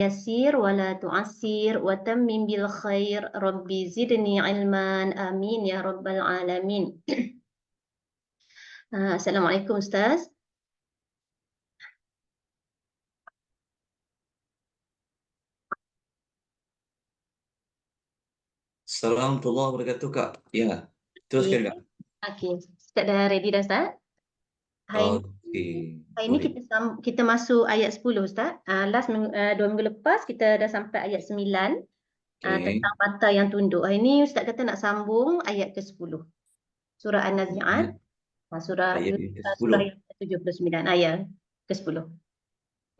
يسير ولا تعسير وتمم بالخير ربي زدني علما آمين يا رب العالمين. Assalamualaikum Ustaz. Assalamualaikum warahmatullahi wabarakatuh, Kak. Ya, teruskan, Kak. Okey, Ustaz dah ready dah Ustaz? Hari ni, Okey, hari ni boleh. kita masuk ayat 10 Ustaz. Last 2 minggu lepas kita dah sampai ayat 9 Okey. tentang mata yang tunduk. Hari ni Ustaz kata nak sambung ayat ke-10. Surah An-Nazi'at, surah Ayat yang surah ke-10. yang ke-79 ayat ke-10.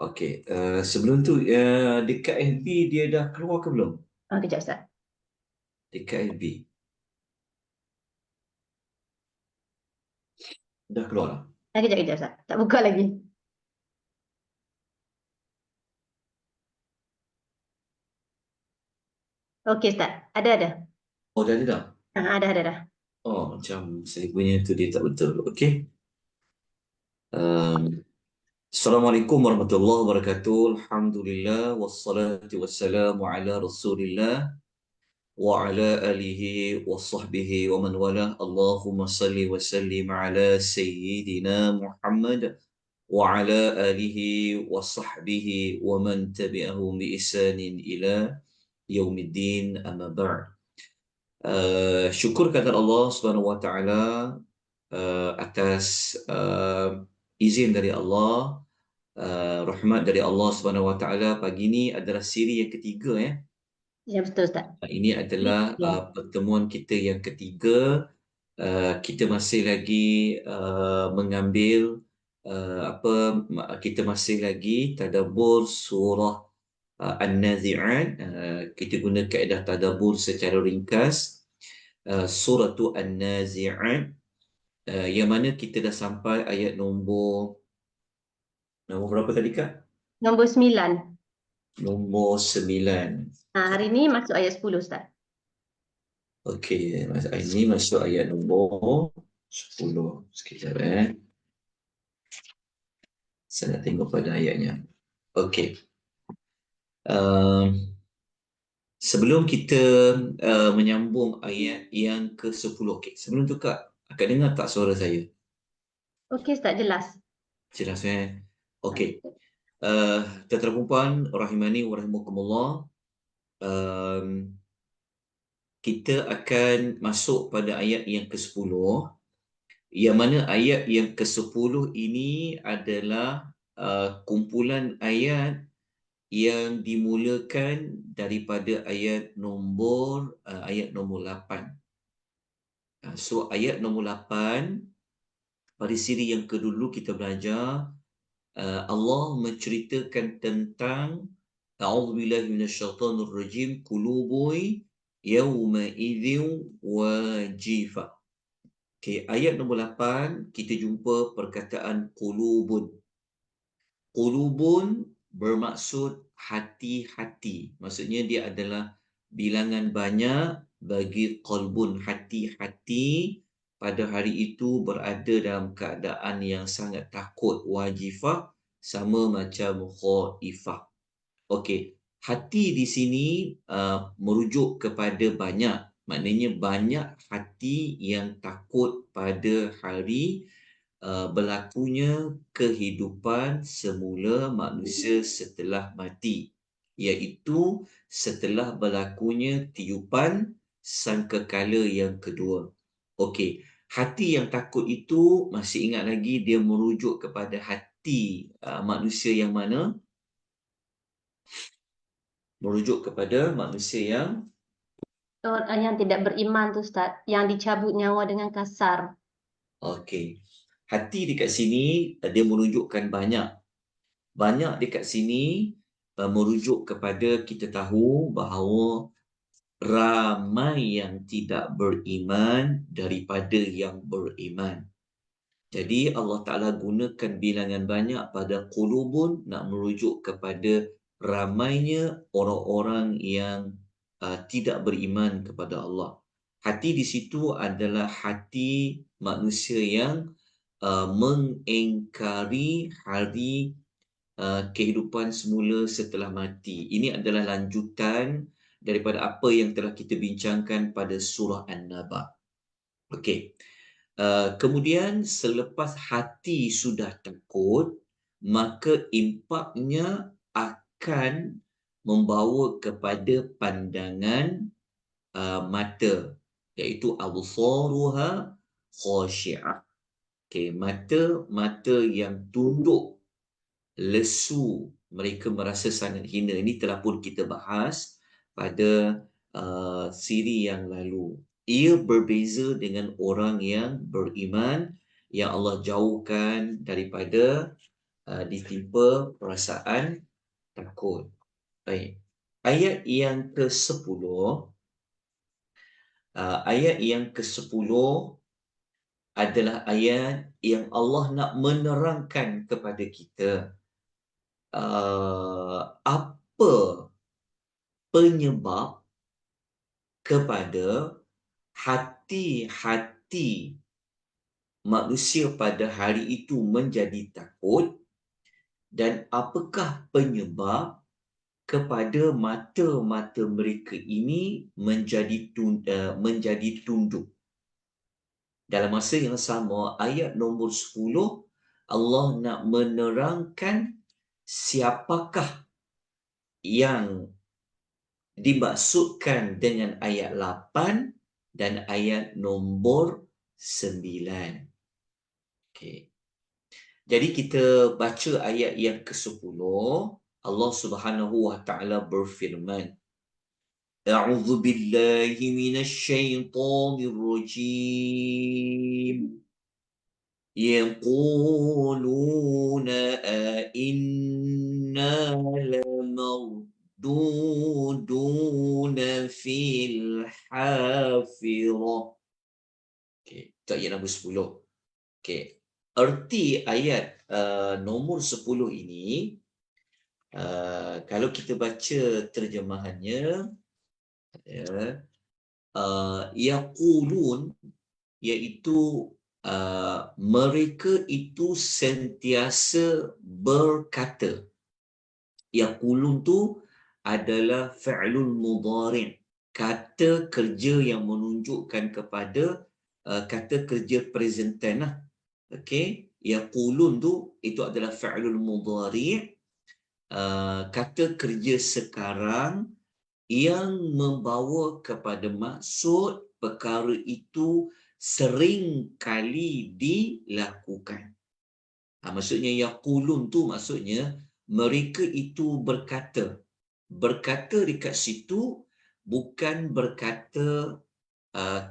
Okey, sebelum tu dekat FB dia dah keluar ke belum? Kejap Ustaz. Dekat FB. Dah keluar lah. Kejap Ustaz. Tak buka lagi. Okey Ustaz. Ada. Oh, dah ada dah? Ada. Oh, macam saya punya tu dia tak betul. Okey. Assalamualaikum warahmatullahi wabarakatuh. Alhamdulillah wassalatu wassalamu ala Rasulillah wa ala alihi wa sahbihi wa man wala. Allahumma salli wa sallim ala sayyidina Muhammad wa ala alihi wa sahbihi wa man tabi'ahum bi ihsanin ila yaumiddin, amma ba'd. Syukur kepada Allah Subhanahu wa taala atas izin dari Allah, rahmat dari Allah Subhanahu wa taala. Pagi ini adalah siri yang ketiga ya. Ya betul Ustaz. Ini adalah pertemuan kita yang ketiga. Kita masih lagi mengambil kita masih lagi tadabbur surah An-Nazi'at. Kita guna kaedah tadabbur secara ringkas. Surah tu An-Nazi'at, yang mana kita dah sampai ayat nombor berapa tadi, Kak? Nombor 9. Nombor 9. Hari ni masuk ayat 10 Ustaz. Okey, ini masuk ayat nombor 10. Sekejap saya nak tengok pada ayatnya. Okey. Sebelum kita menyambung ayat yang ke-10. Okey, sebelum tu Kak, Kak dengar tak suara saya? Okey Ustaz, jelas. Jelas Okey. Tuan-tuan puan rahimani wa rahimakumullah. Kita akan masuk pada ayat yang ke-10, yang mana ayat yang ke-10 ini adalah kumpulan ayat yang dimulakan daripada ayat nombor 8. So ayat nombor 8 pada siri yang kedulu kita belajar, Allah menceritakan tentang a'udzubillahi minasyaitonir rajim, qulubun yawma idzin wajifah. Okey, ayat nombor 8 kita jumpa perkataan qulubun. Qulubun bermaksud hati-hati. Maksudnya dia adalah bilangan banyak bagi qalbun, hati-hati pada hari itu berada dalam keadaan yang sangat takut, wajifah, sama macam khaifah. Okey, hati di sini merujuk kepada banyak. Maknanya banyak hati yang takut pada hari berlakunya kehidupan semula manusia setelah mati, iaitu setelah berlakunya tiupan sangkakala yang kedua. Okey, hati yang takut itu, masih ingat lagi dia merujuk kepada hati manusia yang mana? Merujuk kepada manusia Yang tidak beriman tu Ustaz, yang dicabut nyawa dengan kasar. okey. Hati dekat sini dia menunjukkan banyak. Banyak dekat sini merujuk kepada kita tahu bahawa ramai yang tidak beriman daripada yang beriman. Jadi Allah Ta'ala gunakan bilangan banyak pada qulubun nak merujuk kepada ramainya orang-orang yang tidak beriman kepada Allah. Hati di situ adalah hati manusia yang mengingkari hari kehidupan semula setelah mati. Ini adalah lanjutan daripada apa yang telah kita bincangkan pada surah An-Naba. Okey. Kemudian selepas hati sudah takut, maka impaknya akan membawa kepada pandangan mata, iaitu absaruha khashi'ah. Okey, mata yang tunduk, lesu, mereka merasa sangat hina. Ini telah pun kita bahas pada siri yang lalu. Ia berbeza dengan orang yang beriman, yang Allah jauhkan daripada ditimpa perasaan takut. Baik. Ayat yang ke-10, ayat yang ke-10 adalah ayat yang Allah nak menerangkan kepada kita apa penyebab kepada hati-hati manusia pada hari itu menjadi takut, dan apakah penyebab kepada mata-mata mereka ini menjadi tunduk. Dalam masa yang sama, ayat nombor 10, Allah nak menerangkan siapakah yang dimaksudkan dengan ayat 8 dan ayat nombor 9. Okey. Jadi kita baca ayat yang ke-10. Allah Subhanahu wa taala berfirman, A'udzu billahi minasyaitonir rajim. Yaquluna a inna lamarduduna fil hafirah. Okey, itu ayat nombor 10. Okey. Erti ayat nombor 10 ini, kalau kita baca terjemahannya, yaqulun, iaitu mereka itu sentiasa berkata. Yaqulun tu adalah fi'lul mudhari', kata kerja yang menunjukkan kepada kata kerja present tense lah. Okey, yaqulun tu itu adalah fi'lul mudhari', kata kerja sekarang yang membawa kepada maksud perkara itu sering kali dilakukan. Maksudnya yaqulun tu maksudnya mereka itu berkata. Berkata dekat situ bukan berkata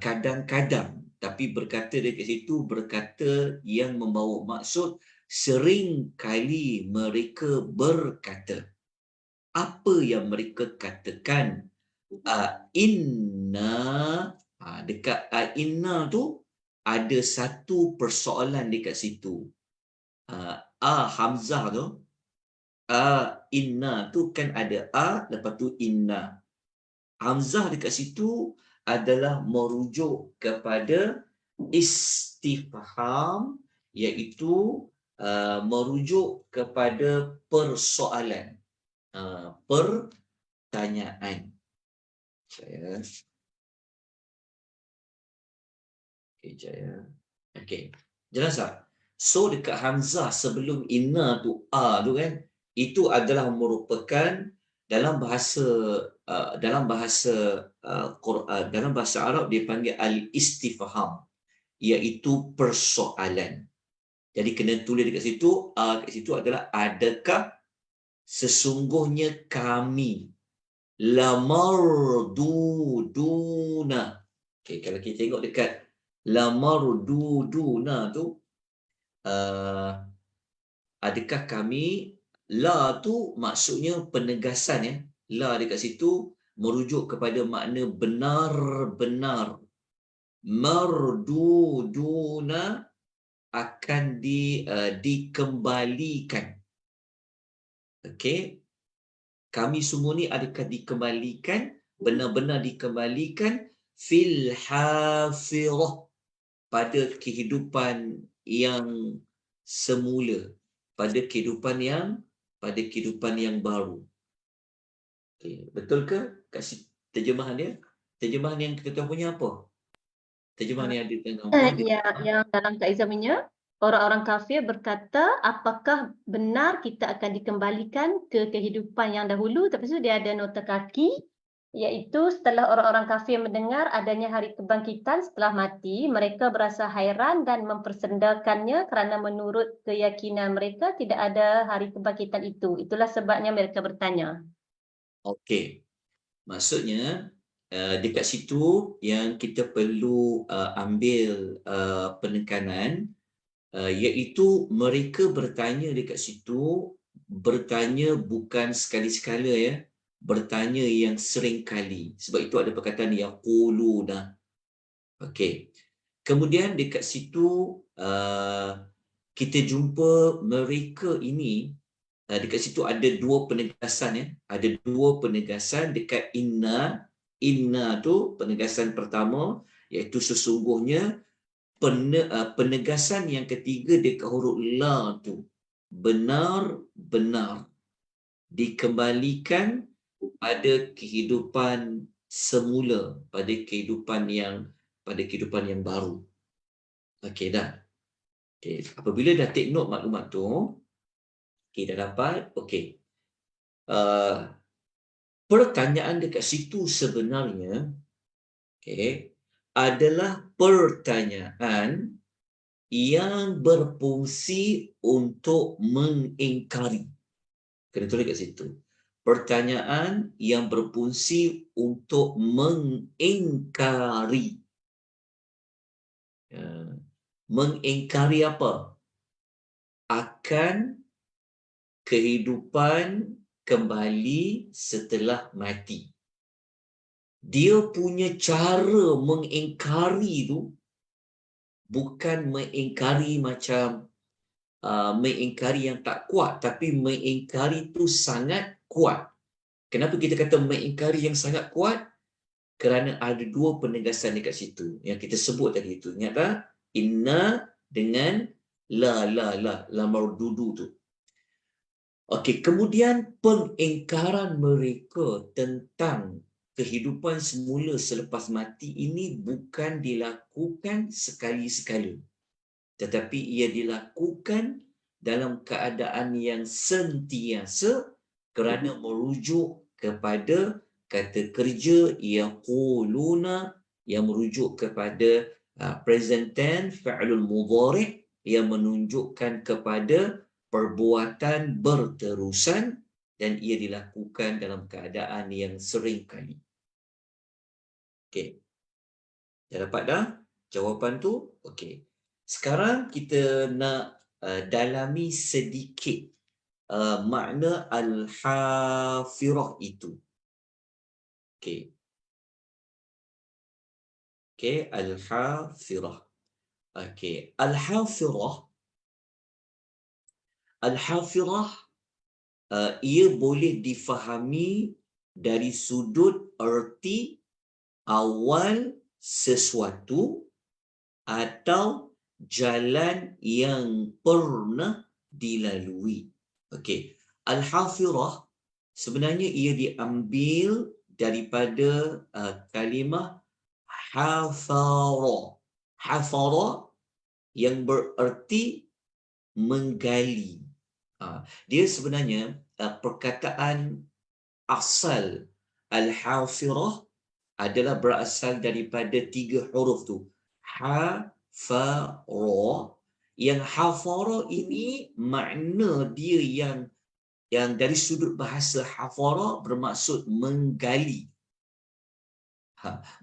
kadang-kadang, tapi berkata dekat situ berkata yang membawa maksud sering kali mereka berkata. Apa yang mereka katakan? Inna, dekat inna tu ada satu persoalan dekat situ. Hamzah tu, inna tu kan ada lepas tu inna. Hamzah dekat situ adalah merujuk kepada istifham, iaitu merujuk kepada persoalan, pertanyaan. Okey. Jelas tak? So dekat hamzah sebelum inna tu tu kan, itu adalah merupakan dalam bahasa dalam bahasa Arab dipanggil al-istifham, iaitu persoalan. Jadi kena tulis dekat situ, kat situ adalah adakah sesungguhnya kami lamarduduna. Okey, kalau kita tengok dekat lamarduduna tu, adakah kami, la tu maksudnya penegasan ya. La dekat situ merujuk kepada makna benar-benar. Marduduna akan dikembalikan. Okey. Kami semua ni adakah dikembalikan, benar-benar dikembalikan fil hafirah, pada kehidupan yang semula, pada kehidupan yang pada kehidupan yang baru. Okay. Betul ke kasih terjemahan dia? Terjemahan yang kita tahu punya apa? Terjemahan yang ada dalam PowerPoint. Ya, yang dalam Kak Izaminya, orang-orang kafir berkata, apakah benar kita akan dikembalikan ke kehidupan yang dahulu? Tapi itu dia ada nota kaki, iaitu setelah orang-orang kafir mendengar adanya hari kebangkitan setelah mati, mereka berasa hairan dan mempersendakannya kerana menurut keyakinan mereka tidak ada hari kebangkitan itu. Itulah sebabnya mereka bertanya. Okey. Maksudnya dekat situ yang kita perlu ambil penekanan iaitu mereka bertanya dekat situ, bertanya bukan sekali-sekala ya, bertanya yang sering kali. Sebab itu ada perkataan yaquluna. Okey. Kemudian dekat situ kita jumpa mereka ini dekat situ ada dua penegasan ya. Ada dua penegasan dekat inna. Inna tu penegasan pertama iaitu sesungguhnya. Penegasan yang ketiga dekat huruf la tu. Benar-benar dikembalikan pada kehidupan semula, pada kehidupan yang baru. Okey dah. Okey, apabila dah take note maklumat tu, okey dah dapat. Okey. Pertanyaan dekat situ sebenarnya adalah pertanyaan yang berfungsi untuk mengingkari. Kena tulis kat situ. Pertanyaan yang berfungsi untuk mengingkari. Mengingkari apa? Akan kehidupan kembali setelah mati. Dia punya cara mengingkari tu bukan mengingkari macam mengingkari yang tak kuat, tapi mengingkari tu sangat kuat. Kenapa kita kata mengingkari yang sangat kuat? Kerana ada dua penegasan dekat situ yang kita sebut tadi itu. Ingat tak? Inna dengan la mardudu tu. Okey, kemudian pengingkaran mereka tentang kehidupan semula selepas mati ini bukan dilakukan sekali-sekala, tetapi ia dilakukan dalam keadaan yang sentiasa kerana merujuk kepada kata kerja yaquluna yang merujuk kepada present tense fa'lul mudhari' yang menunjukkan kepada perbuatan berterusan dan ia dilakukan dalam keadaan yang sering kali. Okey. Dah dapat dah jawapan tu? Okey. Sekarang kita nak dalami sedikit makna al-hafirah itu. Okey. Okey, al-hafirah. Okey, Al-hafirah ia boleh difahami dari sudut erti awal sesuatu atau jalan yang pernah dilalui. Okey, al-hafirah sebenarnya ia diambil daripada kalimah hafara. Hafara yang bererti menggali. Dia sebenarnya perkataan asal al-hafirah adalah berasal daripada 3 huruf tu. Ha-fa-ra. Yang hafara ini makna dia yang dari sudut bahasa hafara bermaksud menggali.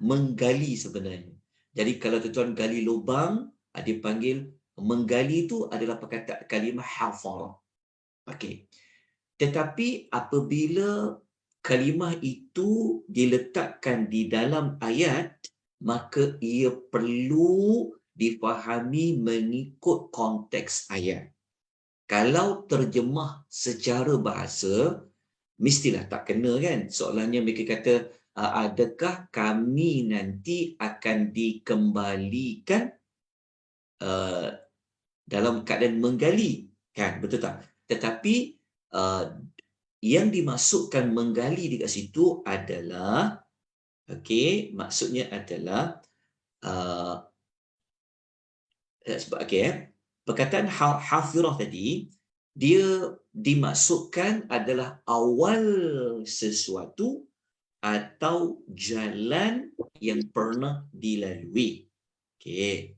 Menggali sebenarnya. Jadi kalau tuan-tuan gali lubang, dia panggil menggali itu adalah perkataan kalimah hafara. Okey. Tetapi apabila kalimah itu diletakkan di dalam ayat, maka ia perlu difahami mengikut konteks ayat. Kalau terjemah secara bahasa, mestilah tak kena kan? Soalannya mereka kata, adakah kami nanti akan dikembalikan dalam keadaan menggali? Kan? Betul tak? Tetapi yang dimaksudkan menggali dekat situ adalah, okey, maksudnya adalah sebab perkataan hafirah tadi, dia dimaksudkan adalah awal sesuatu atau jalan yang pernah dilalui. Okey.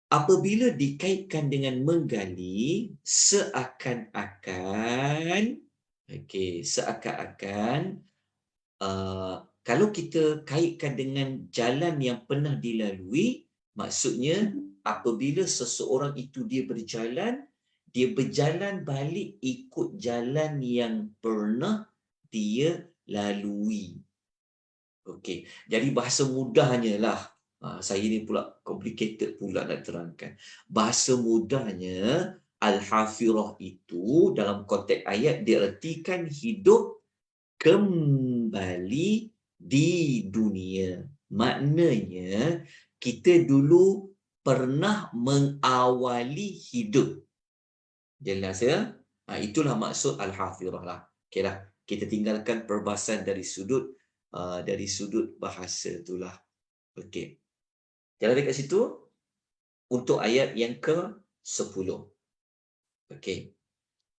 Apabila dikaitkan dengan menggali, seakan-akan kalau kita kaitkan dengan jalan yang pernah dilalui, maksudnya apabila seseorang itu dia berjalan balik ikut jalan yang pernah dia lalui. Okey, jadi bahasa mudahnya lah, saya ni pula complicated pula nak terangkan. Bahasa mudahnya, al-hafirah itu dalam konteks ayat diertikan hidup kembali di dunia. Maknanya, kita dulu pernah mengawali hidup. Jelas ya? Itulah maksud al-hafirah lah. Okeylah, kita tinggalkan perbahasan dari sudut bahasa itulah. Okey. Jalan dekat situ untuk ayat yang ke-10. Okey.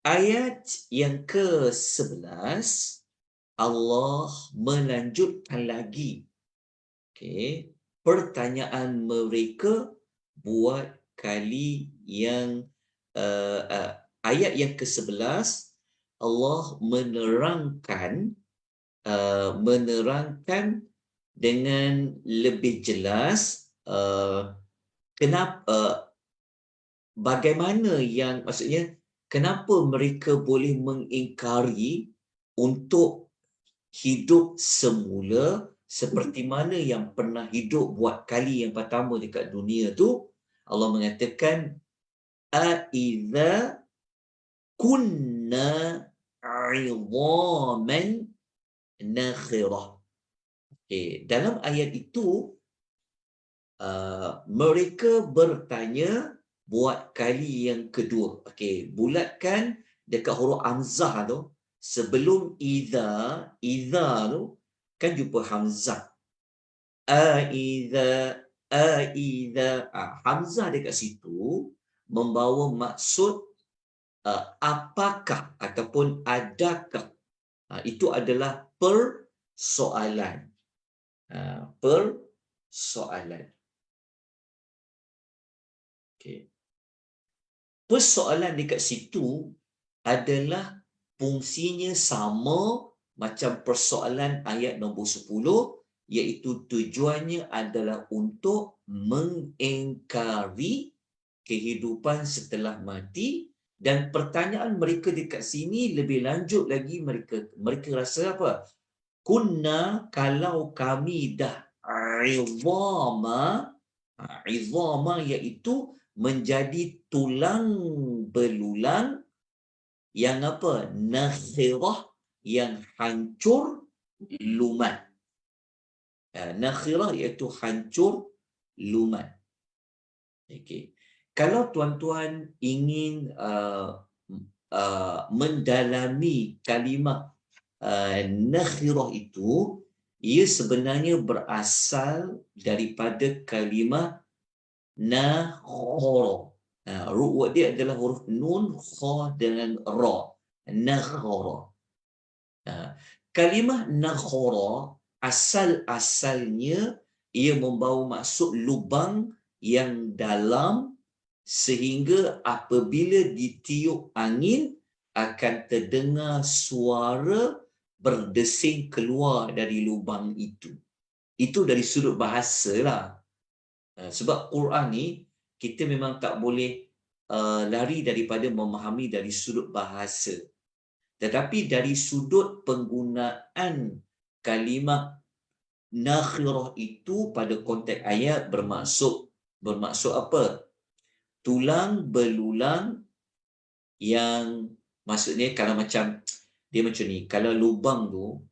Ayat yang ke-11, Allah melanjutkan lagi. Okey. Pertanyaan mereka buat kali yang ayat yang ke-11, Allah menerangkan dengan lebih jelas bagaimana yang, maksudnya kenapa mereka boleh mengingkari untuk hidup semula seperti mana yang pernah hidup buat kali yang pertama dekat dunia tu. Allah mengatakan aiza kunna 'idhaman nakhirah. Dalam ayat itu mereka bertanya buat kali yang kedua. Bulatkan dekat huruf hamzah tu. Sebelum idza tu kan jumpa hamzah. Aiza. Hamzah dekat situ membawa maksud apakah ataupun adakah. Itu adalah persoalan. Persoalan dekat situ adalah fungsinya sama macam persoalan ayat nombor 10, iaitu tujuannya adalah untuk mengingkari kehidupan setelah mati. Dan pertanyaan mereka dekat sini lebih lanjut lagi, mereka rasa apa? Kunna, kalau kami dah izama iaitu menjadi tulang belulang yang apa? Nakhirah, yang hancur lumat. Nakhirah iaitu hancur lumat. Kalau tuan-tuan ingin mendalami kalimah nakhirah itu, ia sebenarnya berasal daripada kalimah nakhara. Root dia adalah huruf nun, kha dengan ra. Nakhara. Kalimah nakhara asal-asalnya ia membawa maksud lubang yang dalam, sehingga apabila ditiup angin akan terdengar suara berdesing keluar dari lubang itu. Itu dari sudut bahasa lah. Sebab Quran ni kita memang tak boleh lari daripada memahami dari sudut bahasa. Tetapi dari sudut penggunaan kalimah nakhirah itu pada konteks ayat bermaksud apa? Tulang belulang yang, maksudnya kalau macam dia macam ni, kalau lubang tu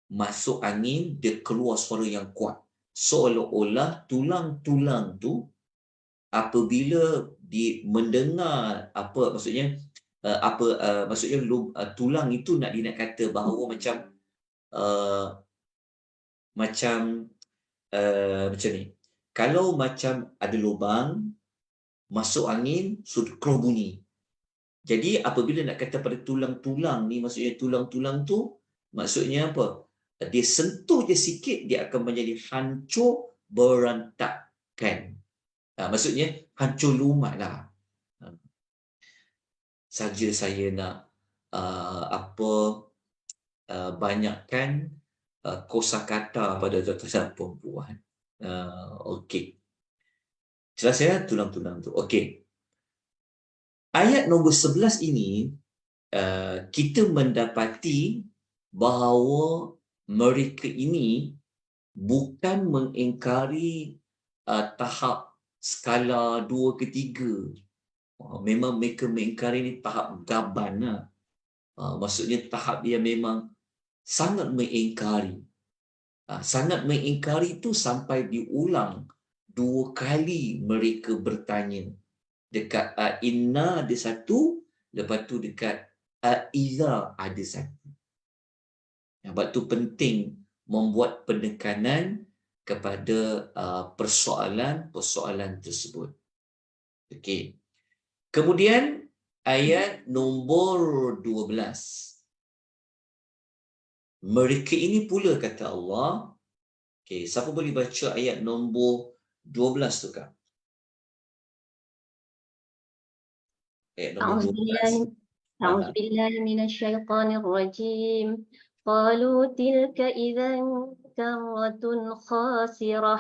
masuk angin, dia keluar suara yang kuat, seolah-olah tulang-tulang tu apabila mendengar apa, maksudnya maksudnya tulang itu nak kata bahawa uh, macam macam ni. Kalau macam ada lubang, masuk angin, sudah keluar bunyi. Jadi apabila nak kata pada tulang-tulang ni, maksudnya tulang-tulang tu, maksudnya apa? Dia sentuh je sikit, dia akan menjadi hancur berantakan. Maksudnya hancur lumat lah. Saja saya nak banyakkan kosakata pada tuan-tuan perempuan. Okey. Jelas ya tulang-tulang tu. Okey. Ayat nombor 11 ini kita mendapati bahawa mereka ini bukan mengingkari tahap skala 2 ke 3. Memang mereka mengingkari ni tahap gaban lah. Maksudnya tahap dia memang sangat mengingkari. Sangat mengingkari itu sampai diulang 2 kali mereka bertanya. Dekat inna ada satu, lepas tu dekat iza ada satu. Sebab tu penting membuat penekanan kepada persoalan-persoalan tersebut. Okey. Kemudian ayat nombor 12. Mereka ini pula kata Allah. Okey, siapa boleh baca ayat nombor 12 tu Kak? Ayat nombor 12. أعوذ بالله من الشيطان الرجيم قالوا تلك إذا كرة خاسرة.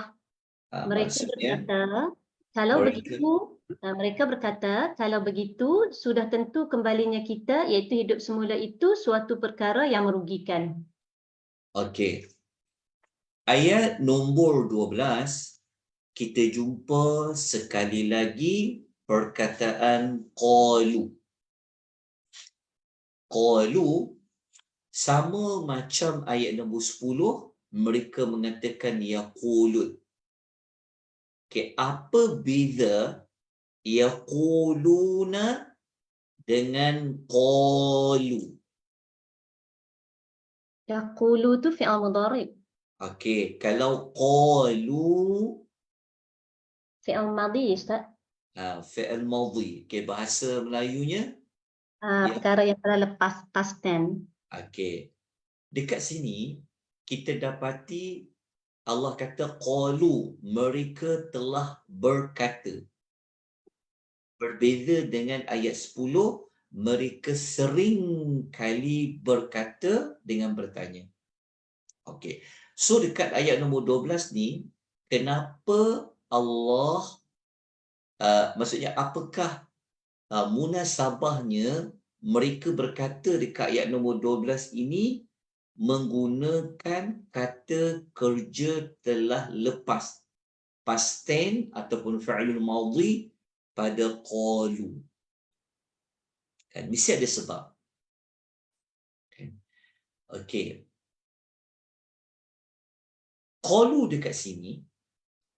Mereka berkata, kalau begitu, sudah tentu kembalinya kita, iaitu hidup semula itu suatu perkara yang merugikan. Okey. Ayat nombor 12, kita jumpa sekali lagi perkataan qalu. Qalu sama macam ayat nombor 10, mereka mengatakan yaqulun. Okey, apa beza yaquluna dengan qalu? Yaqulu tu fi'al mudhari'. Okey, kalau qalu fi'al madhi, Ustaz. Fi'al madhi. Okey, bahasa Melayunya perkara yang telah lepas, past tense. Okey. Dekat sini kita dapati Allah kata qalu, mereka telah berkata. Berbeza dengan ayat 10, mereka sering kali berkata dengan bertanya. Okey. So dekat ayat nombor 12 ni, kenapa Allah maksudnya apakah munasabahnya mereka berkata dekat ayat nombor 12 ini menggunakan kata kerja telah lepas, past tense ataupun fa'ilul madhi pada qalu. Kan mesti ada sebab. Okey. Qalu dekat sini,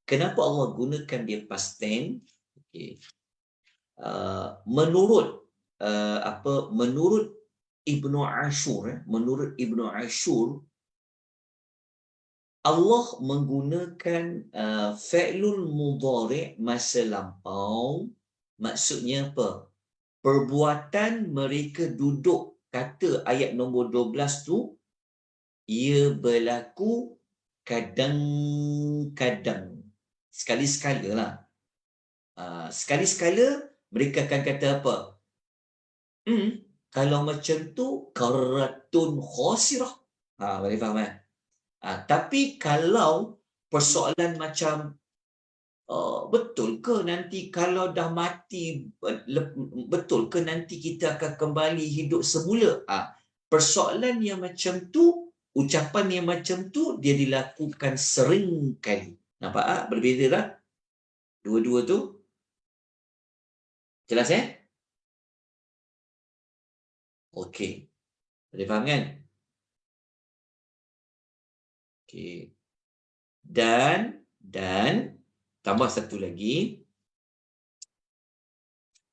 kenapa Allah gunakan dia past tense? Okey. Menurut Ibnu Ashur, Allah menggunakan fi'lul mudhari' masa lampau, maksudnya apa? Perbuatan mereka duduk kata ayat nombor 12 tu, ia berlaku kadang-kadang. Sekali-sekala lah. Sekali-sekala mereka akan kata apa? Kalau macam tu, karatun khosirah. Boleh faham kan? Tapi kalau persoalan macam betul ke nanti kalau dah mati, betul ke nanti kita akan kembali hidup semula? Persoalan yang macam tu, ucapan yang macam tu, dia dilakukan sering kali. Nampak berbeza tak? Dua-dua tu. Jelas Okey. Boleh faham kan? Okey. Dan tambah satu lagi.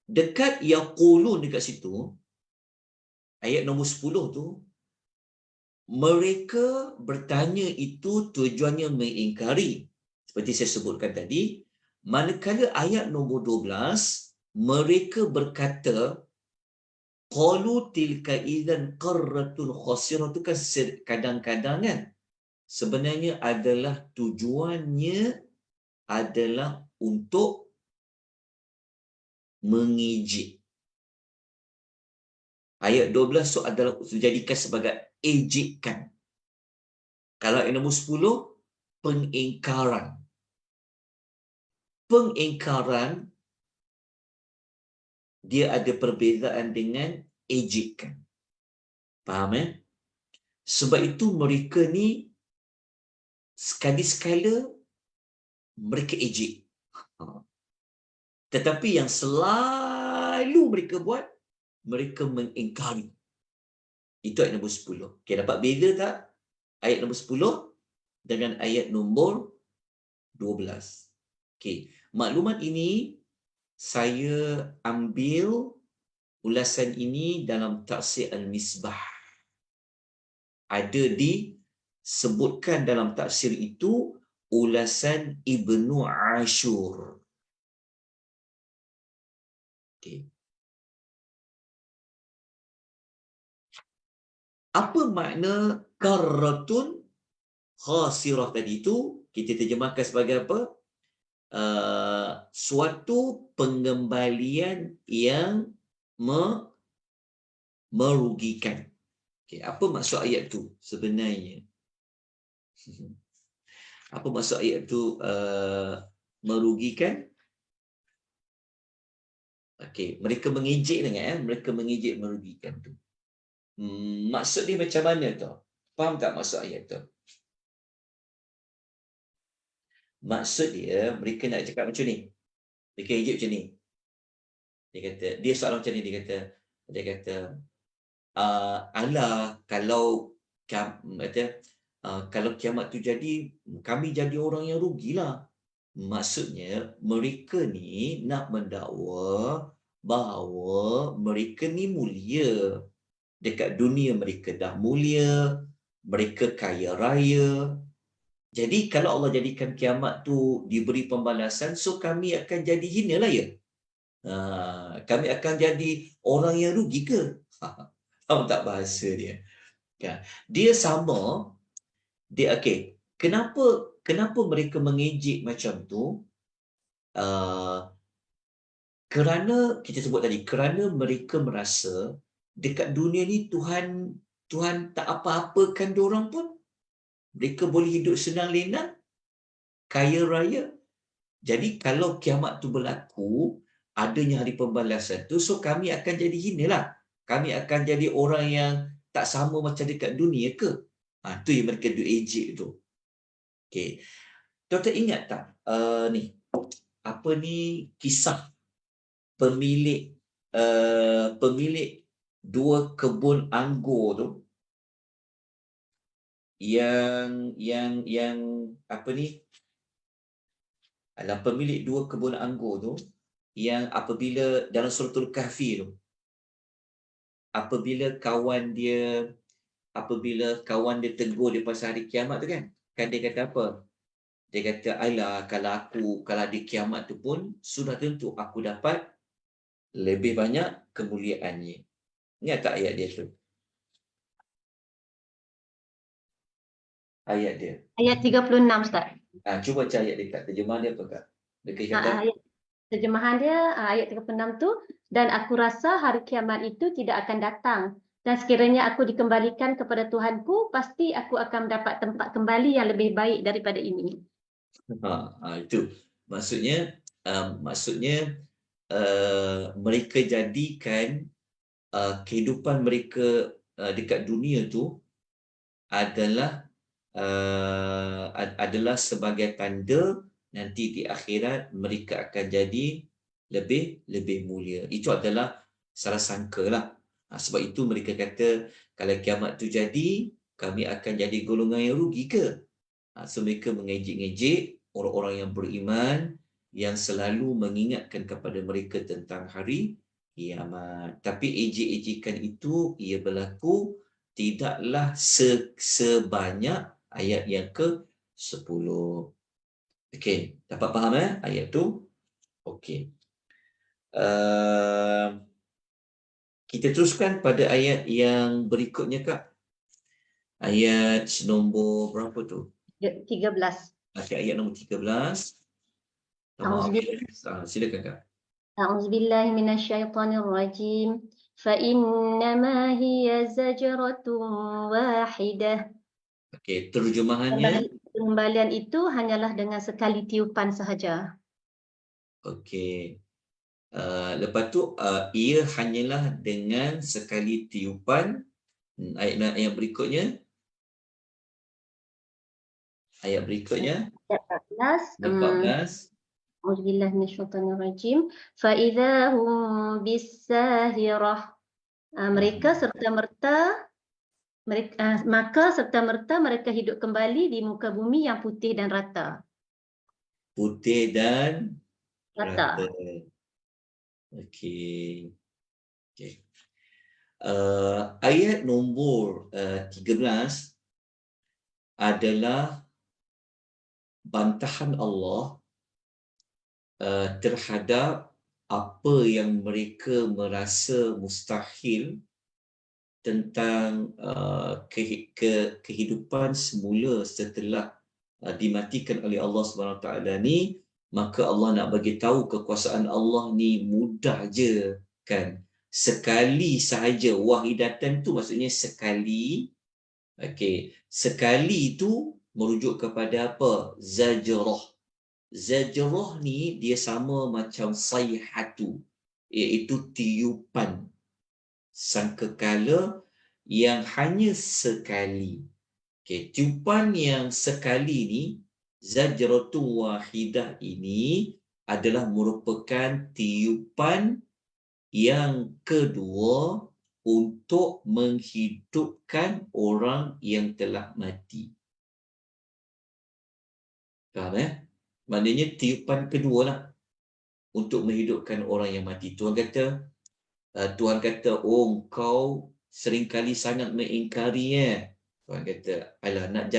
Dekat yaqulun dekat situ, ayat nombor 10 tu, mereka bertanya itu tujuannya mengingkari. Seperti saya sebutkan tadi, manakala ayat nombor 12, mereka berkata, qalu tilka idzan qarratun khasirah, tu kan kadang-kadang kan sebenarnya adalah tujuannya adalah untuk mengejek. Ayat 12 tu adalah dijadikan sebagai ejekan. Kalau ayat nombor 10, pengingkaran. Pengingkaran dia ada perbezaan dengan ejekan. Faham Sebab itu mereka ni sekali-sekala mereka ejek. Tetapi yang selalu mereka buat, mereka mengingkari. Itu ayat nombor 10. Okay, dapat beza tak ayat nombor 10 dengan ayat nombor 12? Okay, maklumat ini saya ambil ulasan ini dalam Tafsir Al-Misbah. Ada disebutkan dalam tafsir itu ulasan Ibnu Ashur. Okay. Apa makna karratun khasirah tadi itu? Kita terjemahkan sebagai apa? Suatu pengembalian yang merugikan. Okay, apa maksud ayat tu sebenarnya? Apa maksud ayat tu merugikan? Okey, mereka mengejek dengan mereka mengejek merugikan tu. Maksud dia macam mana tu? Faham tak maksud ayat tu? Maksud dia mereka nak cakap macam ni. Mereka ejek macam ni. Dia kata, dia soalan macam ni, dia kata alah kalau kalau kiamat tu jadi, kami jadi orang yang rugilah. Maksudnya mereka ni nak mendakwa bahawa mereka ni mulia. Dekat dunia mereka dah mulia, mereka kaya raya. Jadi kalau Allah jadikan kiamat tu diberi pembalasan, so kami akan jadi hina lah ya. Kami akan jadi orang yang rugi ke? Tahu tak bahasa dia? Dia sama, dia okey. Kenapa mereka mengejek macam tu? Kerana kita sebut tadi, kerana mereka merasa dekat dunia ni Tuhan tak apa-apakan diorang pun. Mereka boleh hidup senang lenang, kaya raya. Jadi kalau kiamat tu berlaku, adanya hari pembalasan tu, so kami akan jadi hina lah. Kami akan jadi orang yang tak sama macam dekat dunia ke? Tu yang mereka duk ejek tu. Okay. Tuan-tuan ingat tak ni, apa ni kisah pemilik dua kebun anggur tu, yang apa ni, pemilik dua kebun anggur tu, yang apabila dalam Suratul Kahfi tu, apabila kawan dia tegur dia pasal hari kiamat tu kan dia kata apa? Dia kata, alah, kalau di kiamat tu pun sudah tentu aku dapat lebih banyak kemuliaannya. Ingat tak ayat dia tu? Ayat dia. Ayat 36, Ustaz. Cuba baca ayat dekat. Terjemahan dia apa Kak? Dia kata, Ayat terjemahan dia ayat 36 tu, dan aku rasa hari kiamat itu tidak akan datang, dan sekiranya aku dikembalikan kepada Tuhanku, pasti aku akan mendapat tempat kembali yang lebih baik daripada ini. Itu maksudnya mereka jadikan kehidupan mereka dekat dunia tu adalah sebagai tanda nanti di akhirat mereka akan jadi lebih mulia. Itu adalah salah sangka lah. Sebab itu mereka kata, kalau kiamat tu jadi, kami akan jadi golongan yang rugi ke? So mereka mengejek-ngejek orang-orang yang beriman, yang selalu mengingatkan kepada mereka tentang hari kiamat. Tapi ejek-ejekan itu ia berlaku tidaklah sebanyak ayat yang ke-10. Okey, dapat faham ayat tu? Okey. Kita teruskan pada ayat yang berikutnya, Kak. Ayat nombor berapa tu? 13. Okey, ayat nombor 13. Maaf, silakan, Kak. أعوذ بالله من الشيطان الرجيم فإنما هي زجرة واحدة. Okey, terjemahannya. Pengembalian itu hanyalah dengan sekali tiupan sahaja. Okey. Lepas tu ia hanyalah dengan sekali tiupan. Ayat yang berikutnya. Ayat berikutnya. Ayat 14. 14. أعوذ بالله من الشيطان الرجيم فإذا هم بالساهرة. Mereka serta-merta mereka hidup kembali di muka bumi yang putih dan rata. Putih dan Rata. rata. Okey. Okey. Ayat nombor 13 adalah bantahan Allah terhadap apa yang mereka merasa mustahil tentang kehidupan semula setelah dimatikan oleh Allah SWT ni. Maka Allah nak bagi tahu kekuasaan Allah ni mudah je kan. Sekali sahaja, wahidatan tu maksudnya sekali. Okey, sekali tu merujuk kepada apa? Zajrah. Zajrah ni dia sama macam sayhatu, iaitu tiupan sangkakala yang hanya sekali. Okey, tiupan yang sekali ni, zajratu wahidah ini adalah merupakan tiupan yang kedua untuk menghidupkan orang yang telah mati. Faham Maknanya tiupan kedua lah untuk menghidupkan orang yang mati. Tuhan kata, oh kau seringkali sangat mengingkari Tuhan kata, alah nak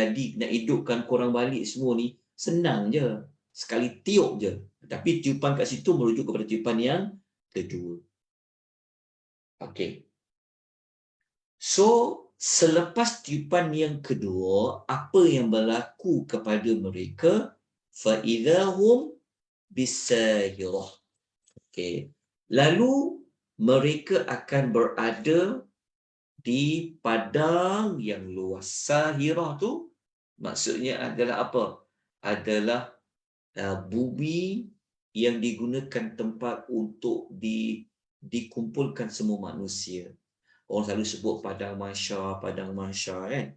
hidupkan korang balik semua ni, senang je. Sekali tiup je. Tapi tiupan kat situ merujuk kepada tiupan yang kedua. Okey. So, selepas tiupan yang kedua, apa yang berlaku kepada mereka? Fa'idhahum bisahirah. Okey. Lalu mereka akan berada di padang yang luas. Sahirah tu maksudnya adalah apa? Adalah bumi yang digunakan tempat untuk dikumpulkan semua manusia. Orang selalu sebut padang mahsyar kan.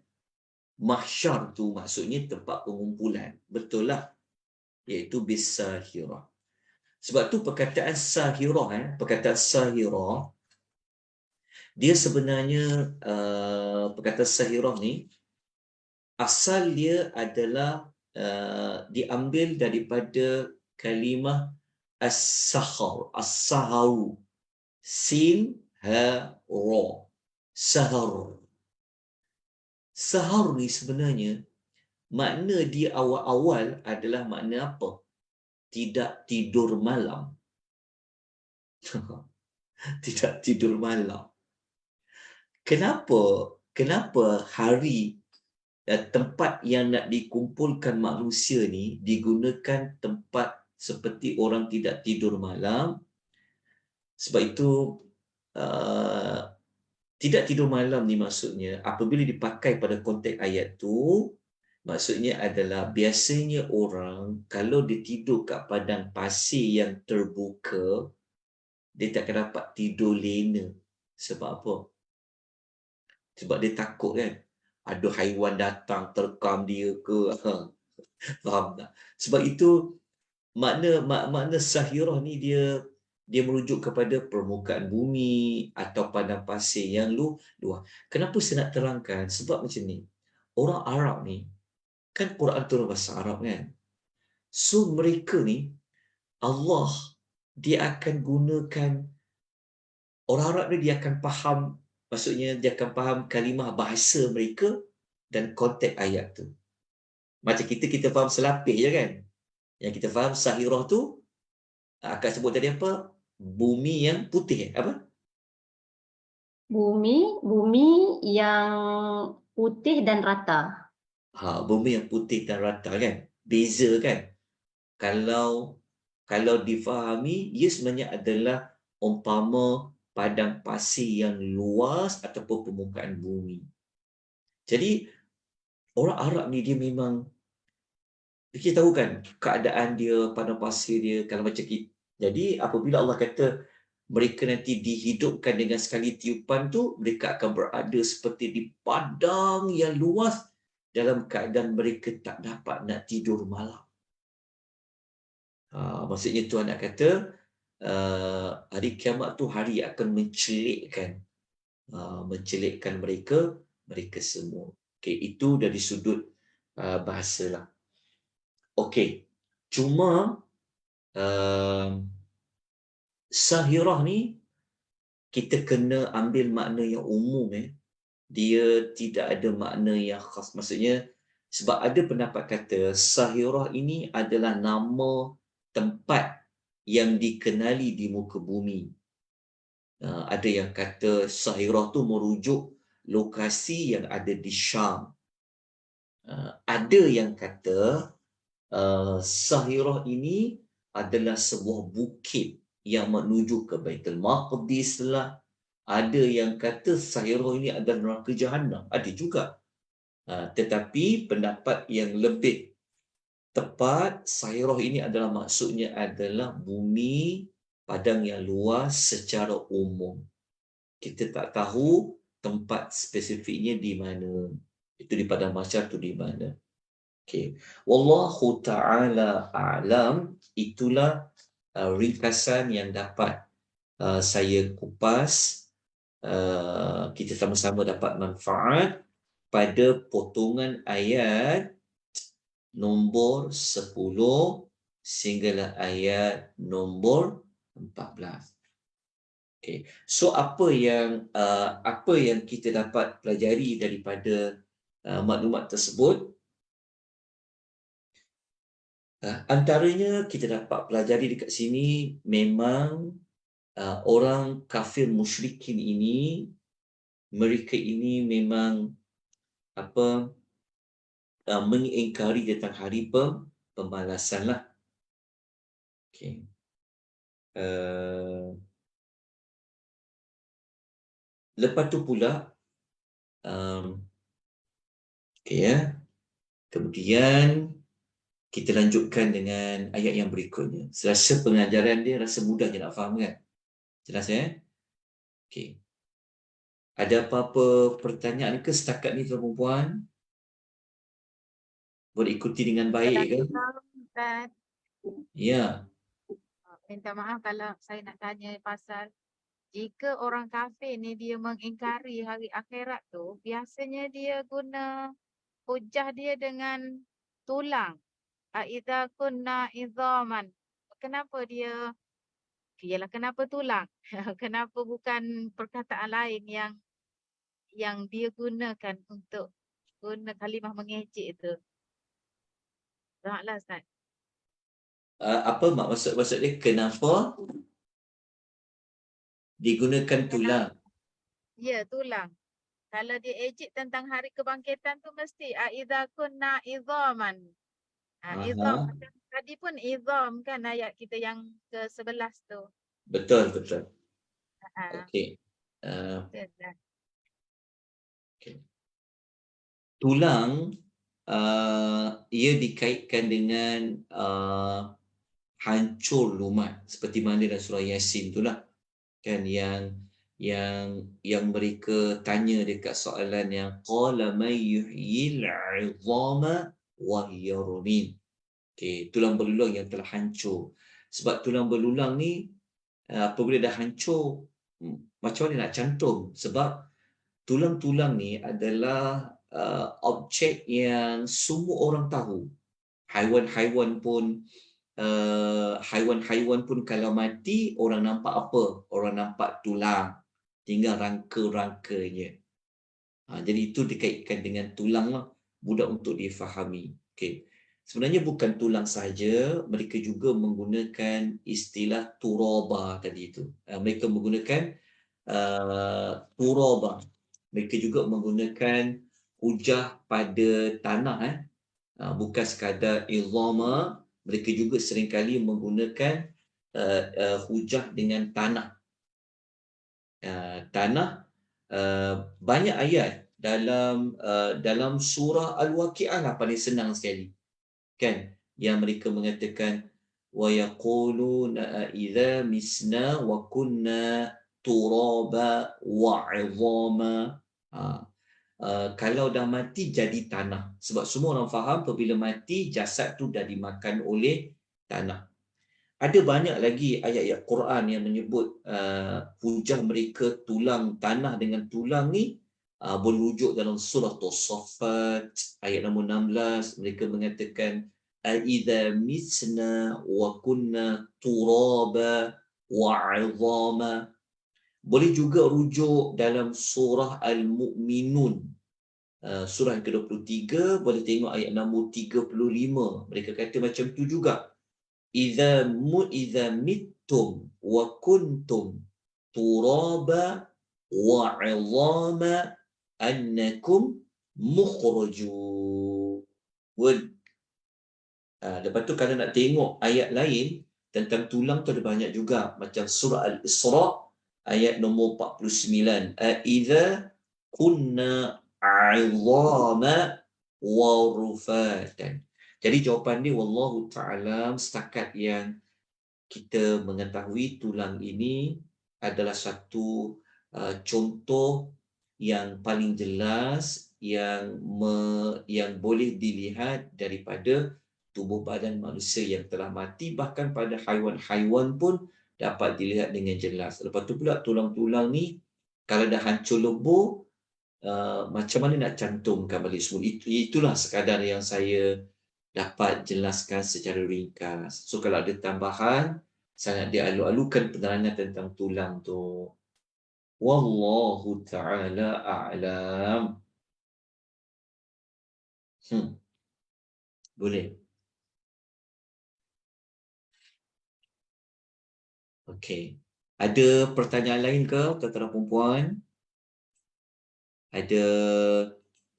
Mahsyar tu maksudnya tempat pengumpulan. Betul lah. Iaitu bisahirah. Sebab tu perkataan sahirah, dia sebenarnya perkataan sahirah ni asal dia adalah diambil daripada kalimah as-saharu, sin ha ra, sahar. Sahar ni sebenarnya makna dia awal-awal adalah makna apa? Tidak tidur malam. Tidak tidur malam. Kenapa hari tempat yang nak dikumpulkan manusia ni digunakan tempat seperti orang tidak tidur malam? Sebab itu tidak tidur malam ni maksudnya apabila dipakai pada konteks ayat tu, maksudnya adalah biasanya orang kalau dia tidur kat padang pasir yang terbuka, dia tak akan dapat tidur lena. Sebab apa? Sebab dia takut kan, ada haiwan datang terkam dia ke. Faham tak? Sebab itu makna sahirah ni dia merujuk kepada permukaan bumi atau padang pasir yang luas. Kenapa saya nak terangkan? Sebab macam ni. Orang Arab ni, kan Quran turun bahasa Arab kan? So mereka ni, Allah dia akan gunakan orang Arab ni dia akan faham, maksudnya dia akan faham kalimah bahasa mereka dan konteks ayat tu. Macam kita faham selapis je kan. Yang kita faham Sahirah tu, akan sebut tadi apa? Bumi yang putih. Apa? Bumi yang putih dan rata. Bumi yang putih dan rata kan. Beza kan. Kalau difahami, ia sebenarnya adalah umpama padang pasir yang luas ataupun permukaan bumi. Jadi orang Arab ni dia memang, kita tahu kan keadaan dia, padang pasir dia kalau macam kita. Jadi apabila Allah kata mereka nanti dihidupkan dengan sekali tiupan tu, mereka akan berada seperti di padang yang luas dalam keadaan mereka tak dapat nak tidur malam. Maksudnya Tuhan nak kata hari kiamat tu hari akan mencelikkan mereka semua. Okay, itu dari sudut bahasa lah. Okay, cuma Sahirah ni kita kena ambil makna yang umum. Dia tidak ada makna yang khas. Maksudnya sebab ada pendapat kata Sahirah ini adalah nama tempat yang dikenali di muka bumi. Ada yang kata Sahirah tu merujuk lokasi yang ada di Syam. Ada yang kata Sahirah ini adalah sebuah bukit yang menuju ke Baitul Maqdis lah. Ada yang kata Sahirah ini adalah neraka Jahannam. Ada juga. Tetapi pendapat yang lebih tepat, Sahirah ini adalah maksudnya adalah bumi padang yang luas secara umum. Kita tak tahu tempat spesifiknya di mana. Itu di padang mahsyar tu di mana. Okay. Wallahu ta'ala a'lam. Itulah ringkasan yang dapat saya kupas. Kita sama-sama dapat manfaat pada potongan ayat nombor 10 sehinggalah ayat nombor 14. Okay. So apa yang kita dapat pelajari daripada maklumat tersebut? Antaranya kita dapat pelajari dekat sini, memang orang kafir musyrikin ini, mereka ini memang mengingkari tentang hari pembalasan lah. Okay. Lepas tu pula, kemudian kita lanjutkan dengan ayat yang berikutnya. Serasa pengajaran dia rasa mudah je nak faham kan? Jelas Okay. Ada apa-apa pertanyaan ke setakat ni tuan perempuan? Boleh ikuti dengan baik ke? Ya. Minta maaf kalau saya nak tanya pasal jika orang kafir ni dia mengingkari hari akhirat tu, biasanya dia guna hujah dia dengan tulang. Aiza kunna idhaman. Kenapa dia? Yalah, kenapa tulang? Kenapa bukan perkataan lain yang dia gunakan untuk guna kalimah mengejek tu? Taklah Ustaz. Apa maksud dia? Kenapa digunakan tulang? Ya, tulang. Kalau dia ejek tentang hari kebangkitan tu mesti aiza kunna idhaman. Idham. Tadi pun idham kan ayat kita yang ke-11 tu. Betul. Okey. Okay. Tulang ia dikaitkan dengan hancur lumat seperti mana dalam surah Yasin itulah kan, yang mereka tanya dekat soalan yang qala may yuhyil 'idhama wa hiya ramim. Okey, tulang belulang yang telah hancur. Sebab tulang belulang ni apabila dah hancur, macam mana nak cantum? Sebab tulang-tulang ni adalah objek yang semua orang tahu. Haiwan-haiwan pun kalau mati, orang nampak apa? Orang nampak tulang. tinggal rangka-rangkanya. Jadi itu dikaitkan dengan tulang lah, mudah untuk difahami. Okay. Sebenarnya bukan tulang saja, mereka juga menggunakan istilah turaba tadi itu. Mereka menggunakan turaba. Mereka juga menggunakan hujah pada tanah. Bukan sekadar izama, mereka juga seringkali menggunakan hujah dengan tanah. Tanah, banyak ayat dalam surah Al-Waqi'ah lah paling senang sekali. Kan? Yang mereka mengatakan wa yaquluna idza misna wa kunna turaba wa 'idhama. Kalau dah mati jadi tanah. Sebab semua orang faham apabila mati jasad tu dah dimakan oleh tanah. Ada banyak lagi ayat-ayat Quran yang menyebut hujah mereka tulang tanah dengan tulang ni berujuk dalam surah As-Saffat ayat nombor 16. Mereka mengatakan aidza misna wa kunna turaba wa 'idhama. Boleh juga rujuk dalam surah Al-Mu'minun, surah yang ke-23, boleh tengok ayat nombor 35. Mereka kata macam tu juga. Idza mittum wa kuntum turaba wa 'idhama annakum mukhrajun. Lepas tu kalau nak tengok ayat lain tentang tulang tu ada banyak juga, macam surah Al-Isra ayat nombor 49. Idza kunna 'idhama wa rufatan. Jadi jawapan dia wallahu ta'ala, setakat yang kita mengetahui tulang ini adalah satu contoh yang paling jelas yang boleh dilihat daripada tubuh badan manusia yang telah mati. Bahkan pada haiwan-haiwan pun dapat dilihat dengan jelas. Lepas tu pula tulang-tulang ni kalau dah hancur lebur, macam mana nak cantumkan balik semua. Itulah sekadar yang saya dapat jelaskan secara ringkas. So kalau ada tambahan, sangat dialu-alukan penerangan tentang tulang tu. Wallahu ta'ala a'lam. Boleh. Okey. Ada pertanyaan lain ke tuan-tuan perempuan? Ada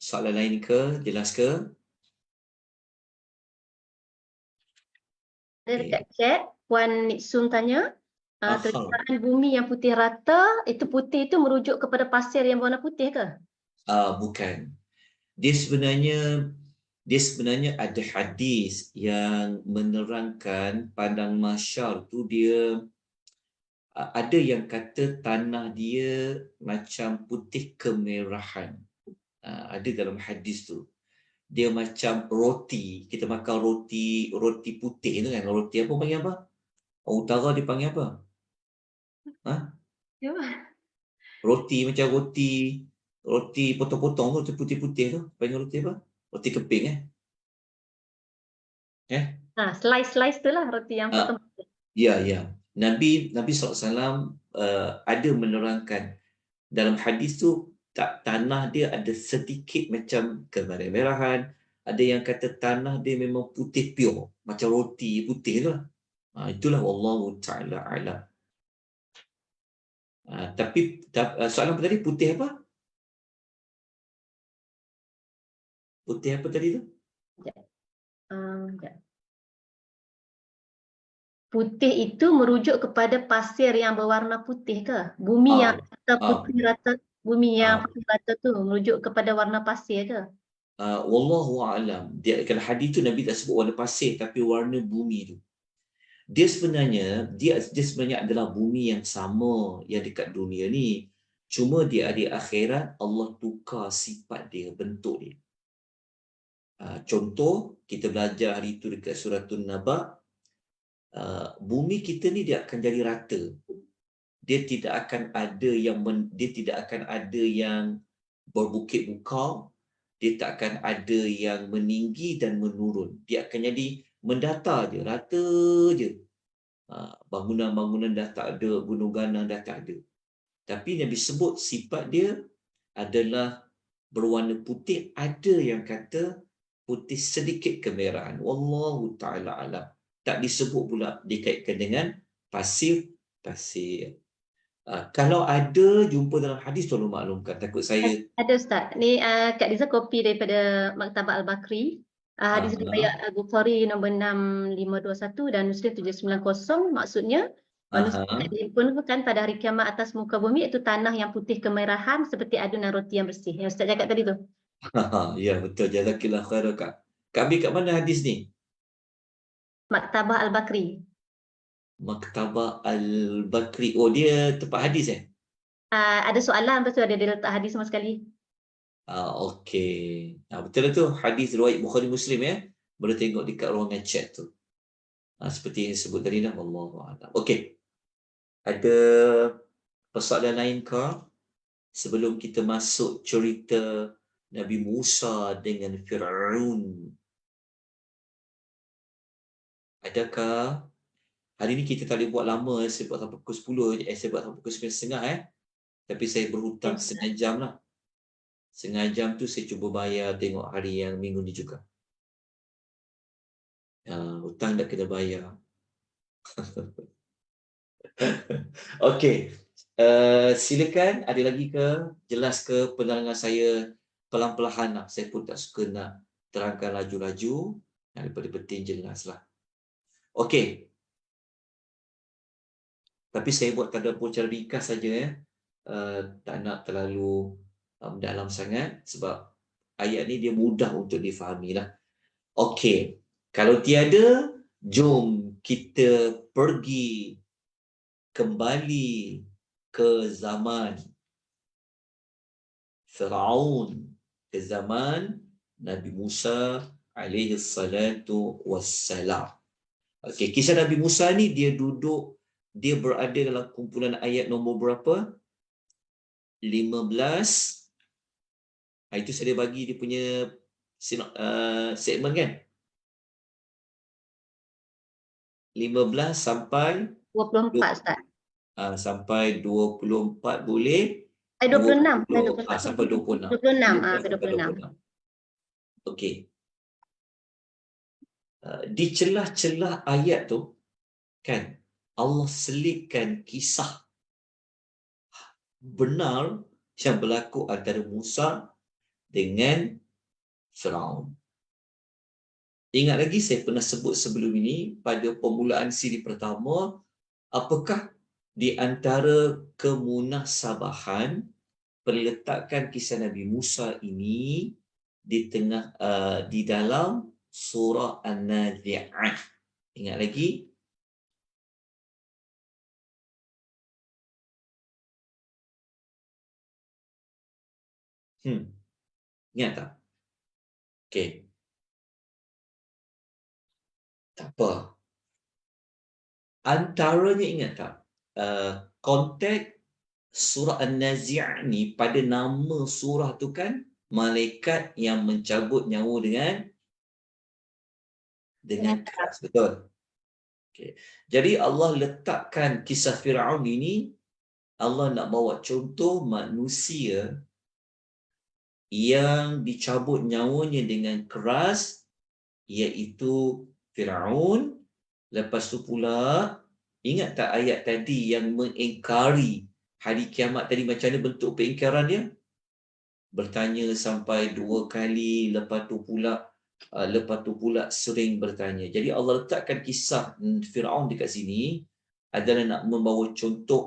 soalan lain ke? Jelas ke? Ada dekat chat, Puan Nitsun tanya, Aha. terjemahan bumi yang putih rata, itu putih itu merujuk kepada pasir yang berwarna putih ke? Bukan. Dia sebenarnya ada hadis yang menerangkan padang mahsyar tu dia ada yang kata tanah dia macam putih kemerahan. Ada dalam hadis tu. Dia macam roti. Kita makan roti putih tu kan. Roti apa panggil apa? Orang utara dia panggil apa? Ya. Roti macam roti potong-potong tu, roti putih-putih tu. Panggil roti apa? Roti keping Slice tu lah roti yang potong. Ya. Nabi SAW ada menerangkan dalam hadis tu tanah dia ada sedikit macam kemerah-merahan, ada yang kata tanah dia memang putih pure macam roti putih tu lah. Itulah wallahu ta'ala a'lam. Tapi soalan apa tadi? Putih apa? Putih apa tadi tu? Putih itu merujuk kepada pasir yang berwarna putih ke? Bumi yang putih rata, bumi yang putih rata tu merujuk kepada warna pasir ke? Wallahu a'lam. Kalau hadis tu Nabi tak sebut warna pasir tapi warna bumi tu. Dia sebenarnya adalah bumi yang sama yang dekat dunia ni. Cuma di hari akhirat Allah tukar sifat dia, bentuk dia. Contoh kita belajar hari itu dekat suratul Naba, bumi kita ni dia akan jadi rata. Dia tidak akan ada yang berbukit bukau, dia tak akan ada yang meninggi dan menurun. Dia akan jadi mendatar je, rata je. Bangunan-bangunan dah tak ada, gunung ganang dah tak ada. Tapi Nabi sebut sifat dia adalah berwarna putih. Ada yang kata putih sedikit kemerahan. Wallahu ta'ala alam. Tak disebut pula dikaitkan dengan pasir. Kalau ada jumpa dalam hadis, tolong maklumkan. Takut saya... Ada Ustaz. Ni Kak Liza kopi daripada Maktabah Al-Bakri. Hadis riwayat Al-Bukhari nombor 6521 dan Muslim 790. Maksudnya manusia akan dihimpunkan pada hari kiamat atas muka bumi, iaitu tanah yang putih kemerahan seperti adunan roti yang bersih. Yang Ustaz cakap tadi tu. Ya, betul. Jazakillah khairan, Kak. Kak Abi, kat mana hadis ni? Maktabah Al-Bakri. Maktabah Al-Bakri. Oh, dia tempat hadis Ada soalan, lepas tu ada dia letak hadis sama sekali. Okey. Betul lah tu. Hadis riwayat Bukhari Muslim Boleh tengok dekat ruangan chat tu. Seperti yang disebut tadi dah. Wallahualam. Okey. Ada persoalan lain ke? Sebelum kita masuk cerita Nabi Musa dengan Fir'aun. Adakah hari ni kita tak boleh buat lama, saya buat sampai pukul 10, saya buat sampai pukul 9.30 tapi saya berhutang setengah jam lah. Setengah jam tu saya cuba bayar tengok hari yang minggu ni juga. Hutang dah kena bayar. Okey. Silakan, ada lagi ke? Jelas ke penerangan saya pelan-pelan lah. Saya pun tak suka nak terangkan laju-laju. Daripada penting jelas lah. Okey. Tapi saya buat tadabbur cara ringkas saja tak nak terlalu mendalam sangat sebab ayat ni dia mudah untuk difahami lah. Okey. Kalau tiada, jom kita pergi kembali ke zaman Fir'aun, ke zaman Nabi Musa alaihi salatu wassalam. Okey, kisah Nabi Musa ni dia berada dalam kumpulan ayat nombor berapa? 15. Itu saya bagi dia punya segmen kan? 15 sampai 24 Ustaz. Sampai 24 boleh? 26. Sampai 26. 26. Okey. Di celah-celah ayat tu kan Allah selitkan kisah benar yang berlaku antara Musa dengan Firaun. Ingat lagi saya pernah sebut sebelum ini pada permulaan siri pertama, apakah di antara kemunasabahan perletakan kisah Nabi Musa ini di dalam surah An-Nazi'at. Ingat lagi? Ingat tak? Okey. Tak apa. Antaranya ingat tak? Konteks surah An-Nazi'at ni pada nama surah tu kan malaikat yang mencabut nyawa dengan keras, betul? Okay. Jadi Allah letakkan kisah Fir'aun ini, Allah nak bawa contoh manusia yang dicabut nyawanya dengan keras, iaitu Fir'aun. Lepas tu pula, ingat tak ayat tadi yang mengingkari hari kiamat tadi, macam mana bentuk pengingkaran dia? Bertanya sampai 2 kali, lepas tu pula sering bertanya. Jadi Allah letakkan kisah Fir'aun dekat sini adalah nak membawa contoh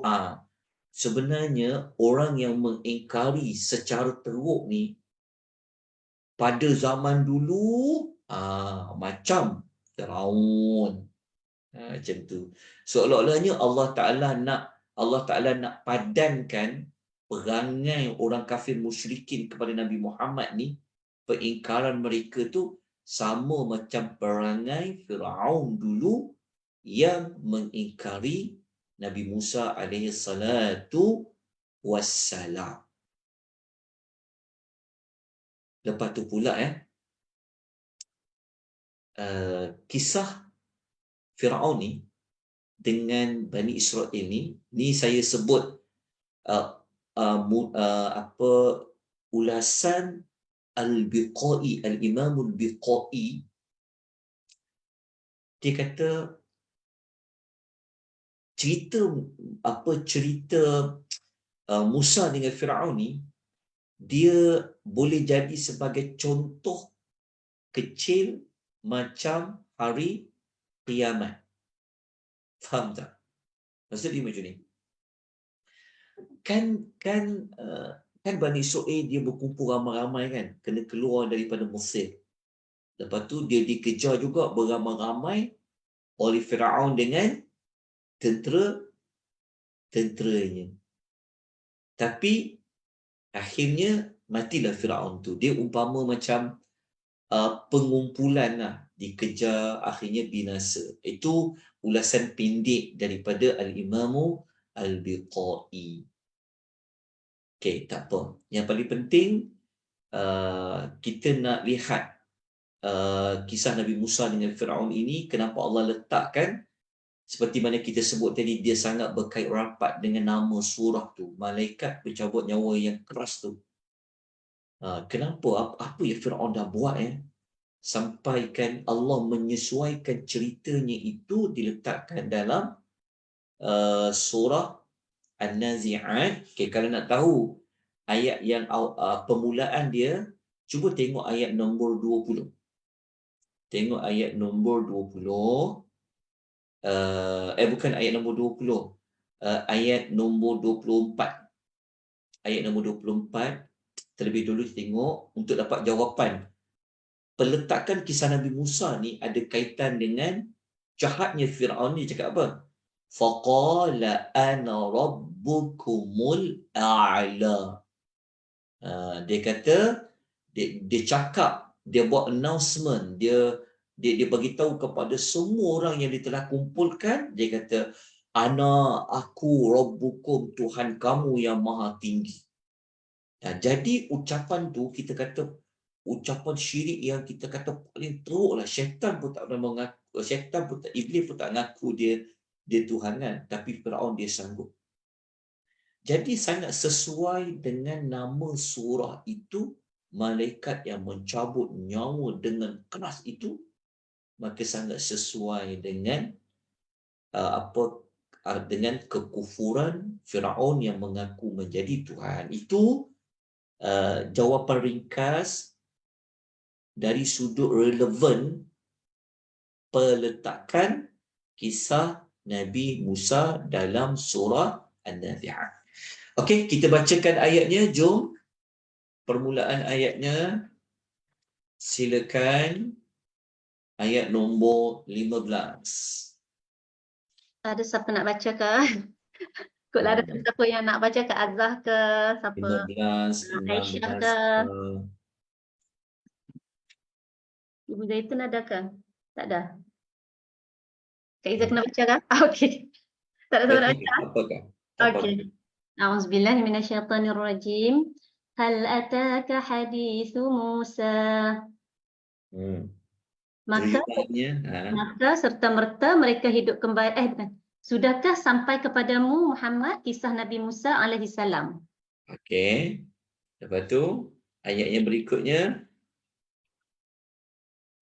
sebenarnya orang yang mengingkari secara teruk ni pada zaman dulu macam Fir'aun. Macam tu. Seolah-olahnya Allah Ta'ala nak padankan perangai orang kafir musyrikin kepada Nabi Muhammad ni, pengingkaran mereka tu sama macam perangai Fir'aun dulu yang mengingkari Nabi Musa alaihi salatu wassalam. Lepas tu pula kisah Fir'aun ni dengan Bani Israel ni saya sebut ulasan Al-Biqai, Al-Imam Al-Biqai, dia kata cerita Musa dengan Firaun ni, dia boleh jadi sebagai contoh kecil macam hari kiamat. Faham tak? Maksud dia macam ni. Kan Bani Israel dia berkumpul ramai-ramai kan, kena keluar daripada Mesir. Lepas tu dia dikejar juga beramai-ramai oleh Firaun dengan tenteranya. Tapi akhirnya matilah Firaun tu. Dia umpama macam pengumpulan lah, dikejar, akhirnya binasa. Itu ulasan pendek daripada Al-Imamu Al-Biqai. Okey, tak apa. Yang paling penting kita nak lihat kisah Nabi Musa dengan Firaun ini, kenapa Allah letakkan seperti mana kita sebut tadi, dia sangat berkait rapat dengan nama surah tu, malaikat pencabut nyawa yang keras tu. Kenapa? Apa yang Firaun dah buat sampaikan Allah menyesuaikan ceritanya itu diletakkan dalam surah An-Nazi'at. Okay, kalau nak tahu ayat yang permulaan dia, cuba tengok ayat nombor 20. Tengok ayat nombor 20. Bukan ayat nombor 20. Ayat nombor 24. Ayat nombor 24. Terlebih dulu tengok untuk dapat jawapan. Peletakan kisah Nabi Musa ni ada kaitan dengan jahatnya Firaun ni. Cakap apa? Faqala ana rabbukumul a'la. Dia kata, dia cakap, dia buat announcement, dia bagi tahu kepada semua orang yang dia telah kumpulkan. Dia kata, aku rabbukum, Tuhan kamu yang maha tinggi. Jadi ucapan tu kita kata ucapan syirik yang kita kata paling teruk lah. Syaitan pun tak mengaku, Iblis pun tak mengaku dia Tuhan kan. Tapi Firaun dia sanggup. Jadi sangat sesuai dengan nama surah itu, malaikat yang mencabut nyawa dengan keras itu, maka sangat sesuai dengan dengan kekufuran Firaun yang mengaku menjadi Tuhan. Itu jawapan ringkas dari sudut relevan peletakan kisah Nabi Musa dalam surah An-Nazi'at. Okey, kita bacakan ayatnya. Jom. Permulaan ayatnya. Silakan. Ayat nombor 15. Ada siapa nak baca ke? Ikutlah ada siapa yang nak baca ke, Azah ke, siapa? 15, Aisyah 16. ke? Ibu Zaitun ada ke? Tak ada. Kak Izzah kena baca kan? Okey. Tak ada siapa nak baca? Apakah? Okey. A'udzubillahi minasyaitonirrajim. Hal ataka hadithu Musa. Maka serta-merta mereka hidup kembali. Bukan. Sudahkah sampai kepadamu Muhammad kisah Nabi Musa alaihi salam? Okey. Lepas tu ayat yang berikutnya.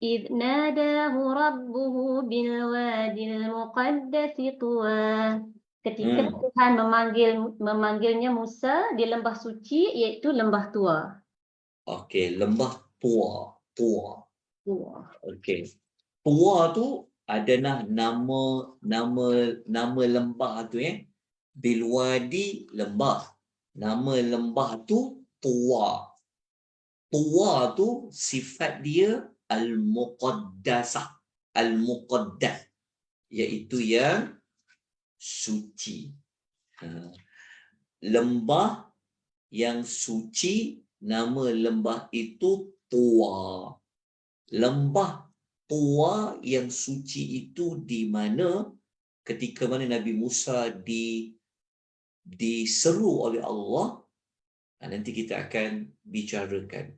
إذ ناداه ربه بالوادي المقدس طوى. Ketika Tuhan memanggilnya Musa di lembah suci, iaitu lembah Tua. Okey, lembah Tua. Okey. Tua tu adalah nama lembah tu Bilwadi lembah. Nama lembah tu Tua. Tua tu sifat dia Al-Muqaddasah. Al-Muqaddas. Iaitu yang suci. Lembah yang suci, nama lembah itu Tua. Lembah Tua yang suci itu di mana ketika mana Nabi Musa diseru oleh Allah. Nanti kita akan bicarakan.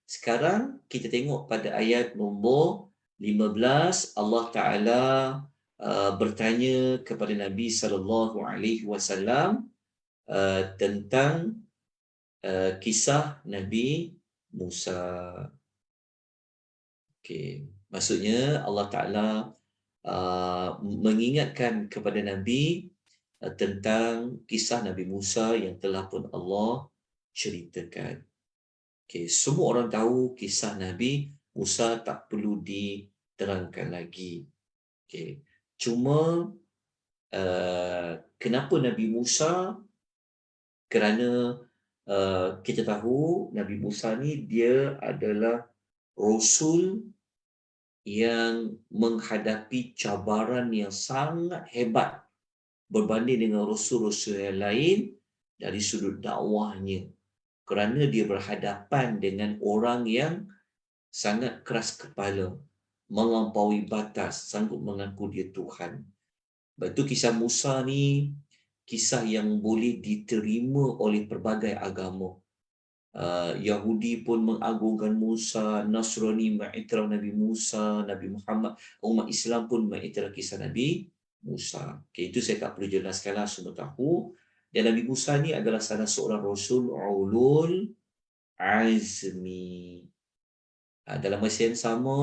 Sekarang kita tengok pada ayat nombor 15, Allah Ta'ala bertanya kepada Nabi SAW, tentang kisah Nabi Musa. Okay. Maksudnya Allah Ta'ala mengingatkan kepada Nabi tentang kisah Nabi Musa yang telah pun Allah ceritakan. Okay. Semua orang tahu kisah Nabi Musa, tak perlu diterangkan lagi. Okay. Cuma kenapa Nabi Musa? Kerana kita tahu Nabi Musa ni dia adalah Rasul yang menghadapi cabaran yang sangat hebat berbanding dengan Rasul-Rasul yang lain dari sudut dakwahnya. Kerana dia berhadapan dengan orang yang sangat keras kepala, melampaui batas, sanggup mengaku dia Tuhan. Sebab itu kisah Musa ni kisah yang boleh diterima oleh pelbagai agama. Yahudi pun mengagungkan Musa, Nasrani mengiktiraf Nabi Musa, Nabi Muhammad, umat Islam pun mengiktiraf kisah Nabi Musa. Okay, itu saya tak perlu jelaskanlah, semua tahu. Dan Nabi Musa ni adalah salah seorang Rasul Ulul Azmi. Dalam masa yang sama,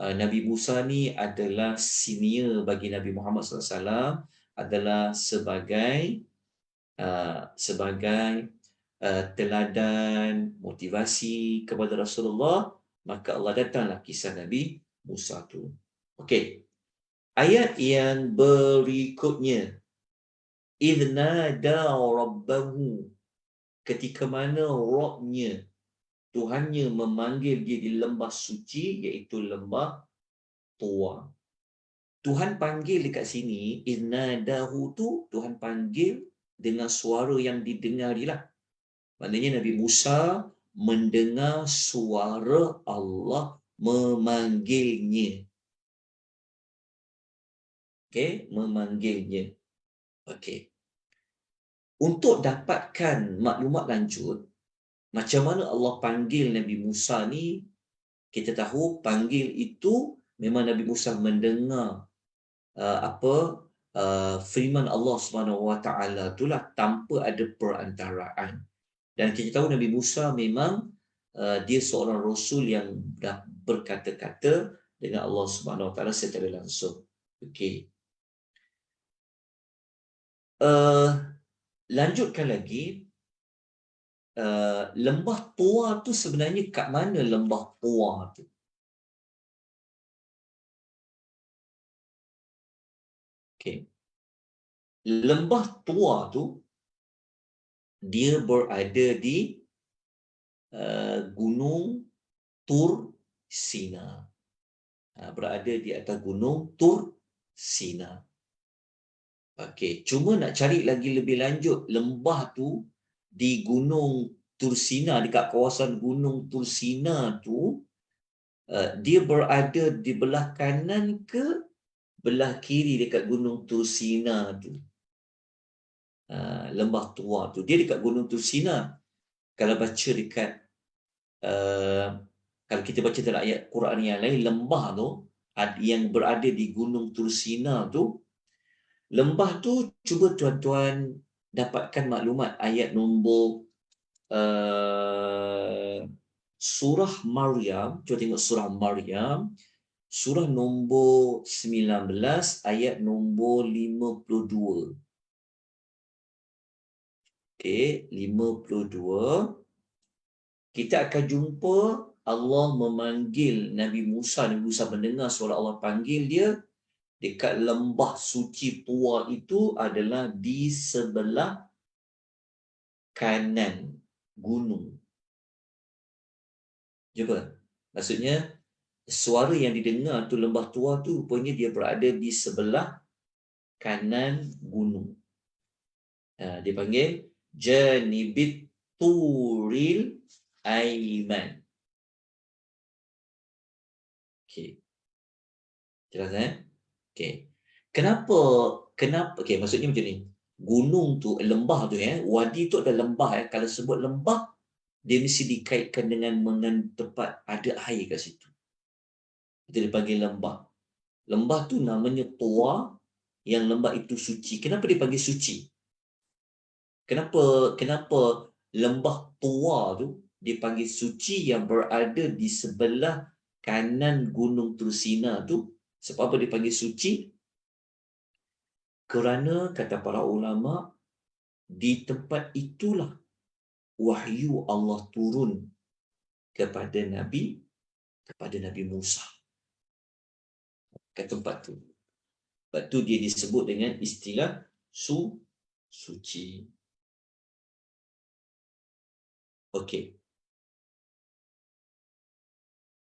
Nabi Musa ni adalah senior bagi Nabi Muhammad SAW, adalah sebagai teladan, motivasi kepada Rasulullah. Maka Allah datanglah kisah Nabi Musa tu. Okey. Ayat yang berikutnya, idnada rabbahu, ketika mana Rabbnya, Tuhannya memanggil dia di lembah suci, iaitu lembah Tua. Tuhan panggil dekat sini, idnadahu tu Tuhan panggil dengan suara yang didengarilah. Maknanya Nabi Musa mendengar suara Allah memanggilnya. Okey, memanggilnya. Okey. Untuk dapatkan maklumat lanjut, macam mana Allah panggil Nabi Musa ni, kita tahu panggil itu memang Nabi Musa mendengar firman Allah Subhanahu Wa Taala itulah tanpa ada perantaraan. Dan kita tahu Nabi Musa memang dia seorang rasul yang dah berkata-kata dengan Allah Subhanahu Wa Taala secara langsung. Okey. Lanjutkan lagi, lembah Tua tu sebenarnya kat mana lembah Tua tu? Okey. Lembah Tua tu dia berada di Gunung Tur Sina. Berada di atas Gunung Tur Sina. Okey, cuma nak cari lagi lebih lanjut, lembah tu di Gunung Tur Sina, dekat kawasan Gunung Tur Sina tu, dia berada di belah kanan ke belah kiri dekat Gunung Tur Sina tu? Lembah Tua tu dia dekat Gunung Tur Sina. Kalau baca dekat kalau kita baca dalam ayat Quran yang lain, lembah tu yang berada di Gunung Tur Sina tu, lembah tu, cuba tuan-tuan dapatkan maklumat ayat nombor surah Maryam. Cuba tengok surah Maryam, surah nombor 19 ayat nombor 52. Okey, 52. Kita akan jumpa Allah memanggil Nabi Musa. Nabi Musa mendengar suara Allah panggil dia dekat lembah suci Tua. Itu adalah di sebelah kanan gunung. Cuba. Maksudnya suara yang didengar tu lembah Tua tu rupanya dia berada di sebelah kanan gunung. Dia panggil Janibit Turil Aiman. Okey. Jelas Okey. Kenapa okey, maksudnya macam ni. Gunung tu, lembah tu wadi tu ada lembah Kalau sebut lembah, dia mesti dikaitkan dengan tempat ada air kat situ. Itu dipanggil lembah. Lembah tu namanya Tua, yang lembah itu suci. Kenapa dipanggil suci? Kenapa lembah Tua tu dipanggil suci yang berada di sebelah kanan Gunung Tursina tu? Sebab apa dipanggil suci? Kerana kata para ulama, di tempat itulah wahyu Allah turun kepada Nabi Musa ke tempat tu. Sebab tu dia disebut dengan istilah suci. Okey.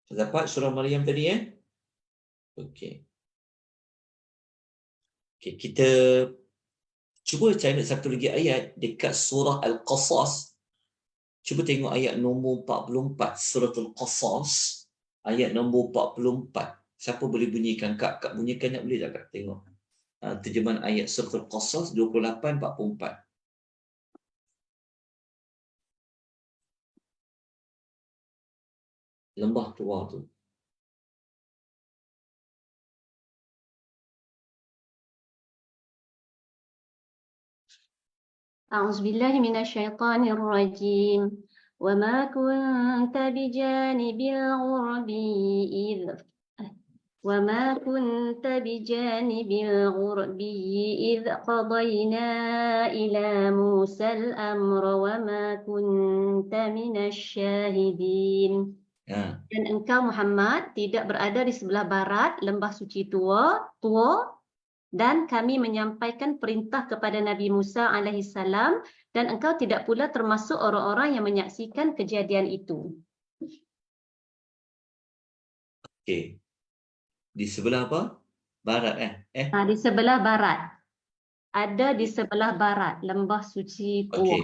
Dapat surah Maryam tadi Okey. Okey, kita cuba cari satu lagi ayat dekat surah Al-Qasas. Cuba tengok ayat nombor 44, surah Al-Qasas, ayat nombor 44. Siapa boleh bunyikan? Kak bunyikan nak boleh tak Kak? Tengok. Terjemahan ayat surah Al-Qasas 28-44. Lembah Tua tu. أعوذ بالله من الشيطان الرجيم وما كنت بجانب الغربي إذ قضينا إلى موسى الأمر وما كنت من الشاهدين. Dan engkau Muhammad tidak berada di sebelah barat lembah suci Tua, dan kami menyampaikan perintah kepada Nabi Musa alaihissalam dan engkau tidak pula termasuk orang-orang yang menyaksikan kejadian itu. Okey. Di sebelah apa? Barat Di sebelah barat. Ada di sebelah barat lembah suci Tua. Okey.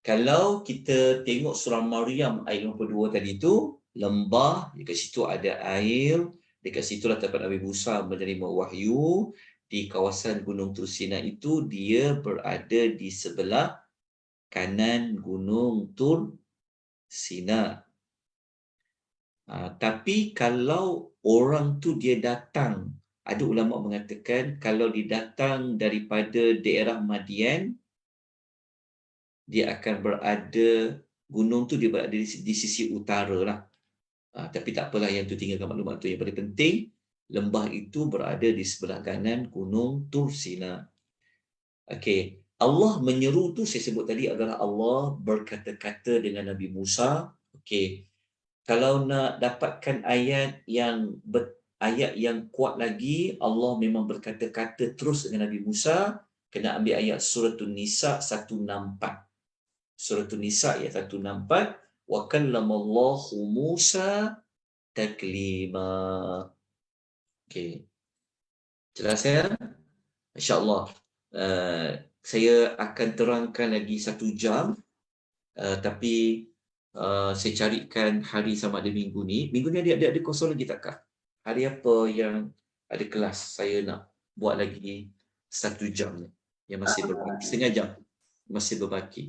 Kalau kita tengok surah Maryam ayat 22 tadi tu, lembah, dekat situ ada air, dekat situlah tempat Nabi Musa menerima wahyu. Di kawasan Gunung Tursina itu dia berada di sebelah kanan Gunung Tursina. Tapi kalau orang tu dia datang, ada ulama mengatakan kalau dia datang daripada daerah Madian, dia akan berada, gunung tu dia berada di sisi utara lah. Tapi tak apalah, yang tu tinggalkan maklumat tu. Yang paling penting, lembah itu berada di sebelah kanan Gunung Tursina. Okey, Allah menyeru tu saya sebut tadi adalah Allah berkata-kata dengan Nabi Musa. Okey, kalau nak dapatkan ayat yang kuat lagi, Allah memang berkata-kata terus dengan Nabi Musa, kena ambil ayat surah An-Nisa 164. Surah An-Nisa ayat 164, wa kallamallahu Musa taklima. Okey. Jelas ya? InsyaAllah. Saya akan terangkan lagi 1 jam. Tapi saya carikan hari sama ada minggu ni. Minggu ni ada kosong lagi tak Kak? Hari apa yang ada kelas? Saya nak buat lagi 1 jam ni. Yang masih berbaki. Setengah jam. Masih berbaki.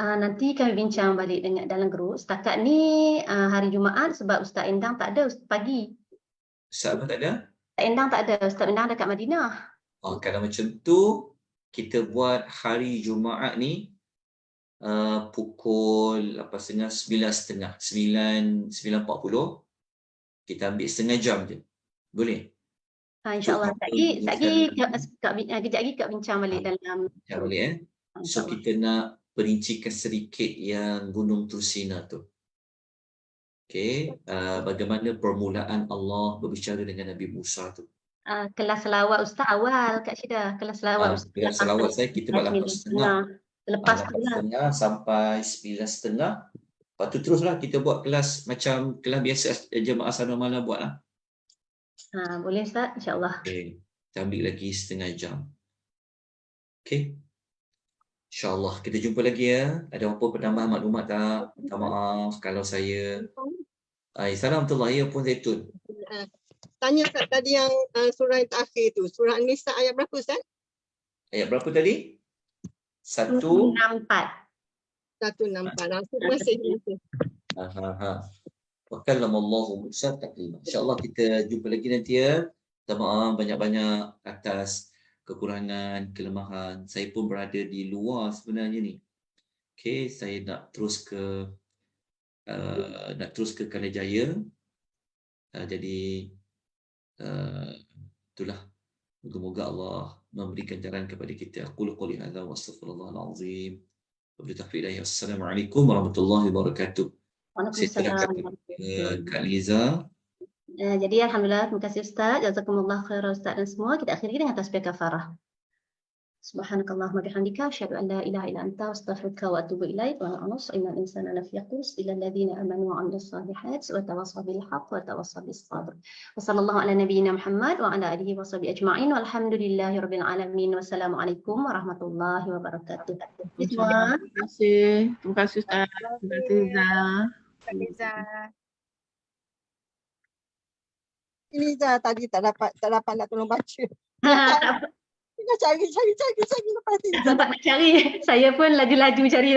Nanti kami bincang balik dengan dalam grup. Setakat ni hari Jumaat sebab Ustaz Endang tak ada pagi. Ustaz apa tak ada? Ustaz Endang tak ada. Ustaz Endang dekat Madinah. Kalau macam tu, kita buat hari Jumaat ni pukul 9.30, 9.40. Kita ambil setengah jam je. Boleh? InsyaAllah. Kejap lagi Kak bincang balik dalam. Boleh So kita nak perincikan sedikit yang Gunung Tursina tu. Okey, bagaimana permulaan Allah berbicara dengan Nabi Musa tu. Kelas selawat Ustaz awal Kak Syida. Kelas selawat Ustaz. Kelas selawat saya kita buat 8.30. Lepas 8.30 sampai 9.30. Lepas tu teruslah kita buat kelas macam kelas biasa jemaah sana malam buat lah. Boleh Ustaz, insyaAllah. Okey, kita ambil lagi setengah jam. Okey. InsyaAllah kita jumpa lagi ya. Ada apa penambahan maklumat tak? Minta maaf kalau saya. Assalamualaikum warahmatullahi wabarakatuh. Tanya Ustaz tadi yang surah yang terakhir tu, surah An-Nisa ayat berapa Ustaz? Ayat berapa tadi? 164. 164. Langsung masih. Wa kallamallahu Musa taklima. InsyaAllah kita jumpa lagi nanti ya. Minta maaf banyak-banyak atas kekurangan, kelemahan. Saya pun berada di luar sebenarnya ni. Okey, saya nak terus ke Kalajaya. Jadi itulah, moga-moga Allah memberikan jalan kepada kita. Aqulu qouli hadza wa astaghfirullahal azim. Assalamualaikum warahmatullahi wabarakatuh. Waalaikumsalam. Kak Liza. Jadi alhamdulillah, terima kasih Ustaz. Jazakumullah khairan Ustaz dan semua. Kita akhiri dengan tasbih kafarah. Subhanakallahumma bihamdika asyhadu an la ilaha illa anta astaghfiruka wa atubu ilaik wa a'udzu innal insana lafi khusr illa alladziina amanu wa 'amilus shalihat wa tawassaw bil haqq wa tawassaw bis sabr. Wa sallallahu ala nabiyyina Muhammad wa ala alihi wa sahbihi ajma'in walhamdulillahi rabbil alamin. Wassalamualaikum warahmatullahi wabarakatuh. Terima kasih. Terima kasih Ustaz. Terima kasih Liza. Liza. Ini tadi tak dapat nak tolong baca. Tak Tengah cari lepas ni. nak cari. Saya pun laju-laju cari.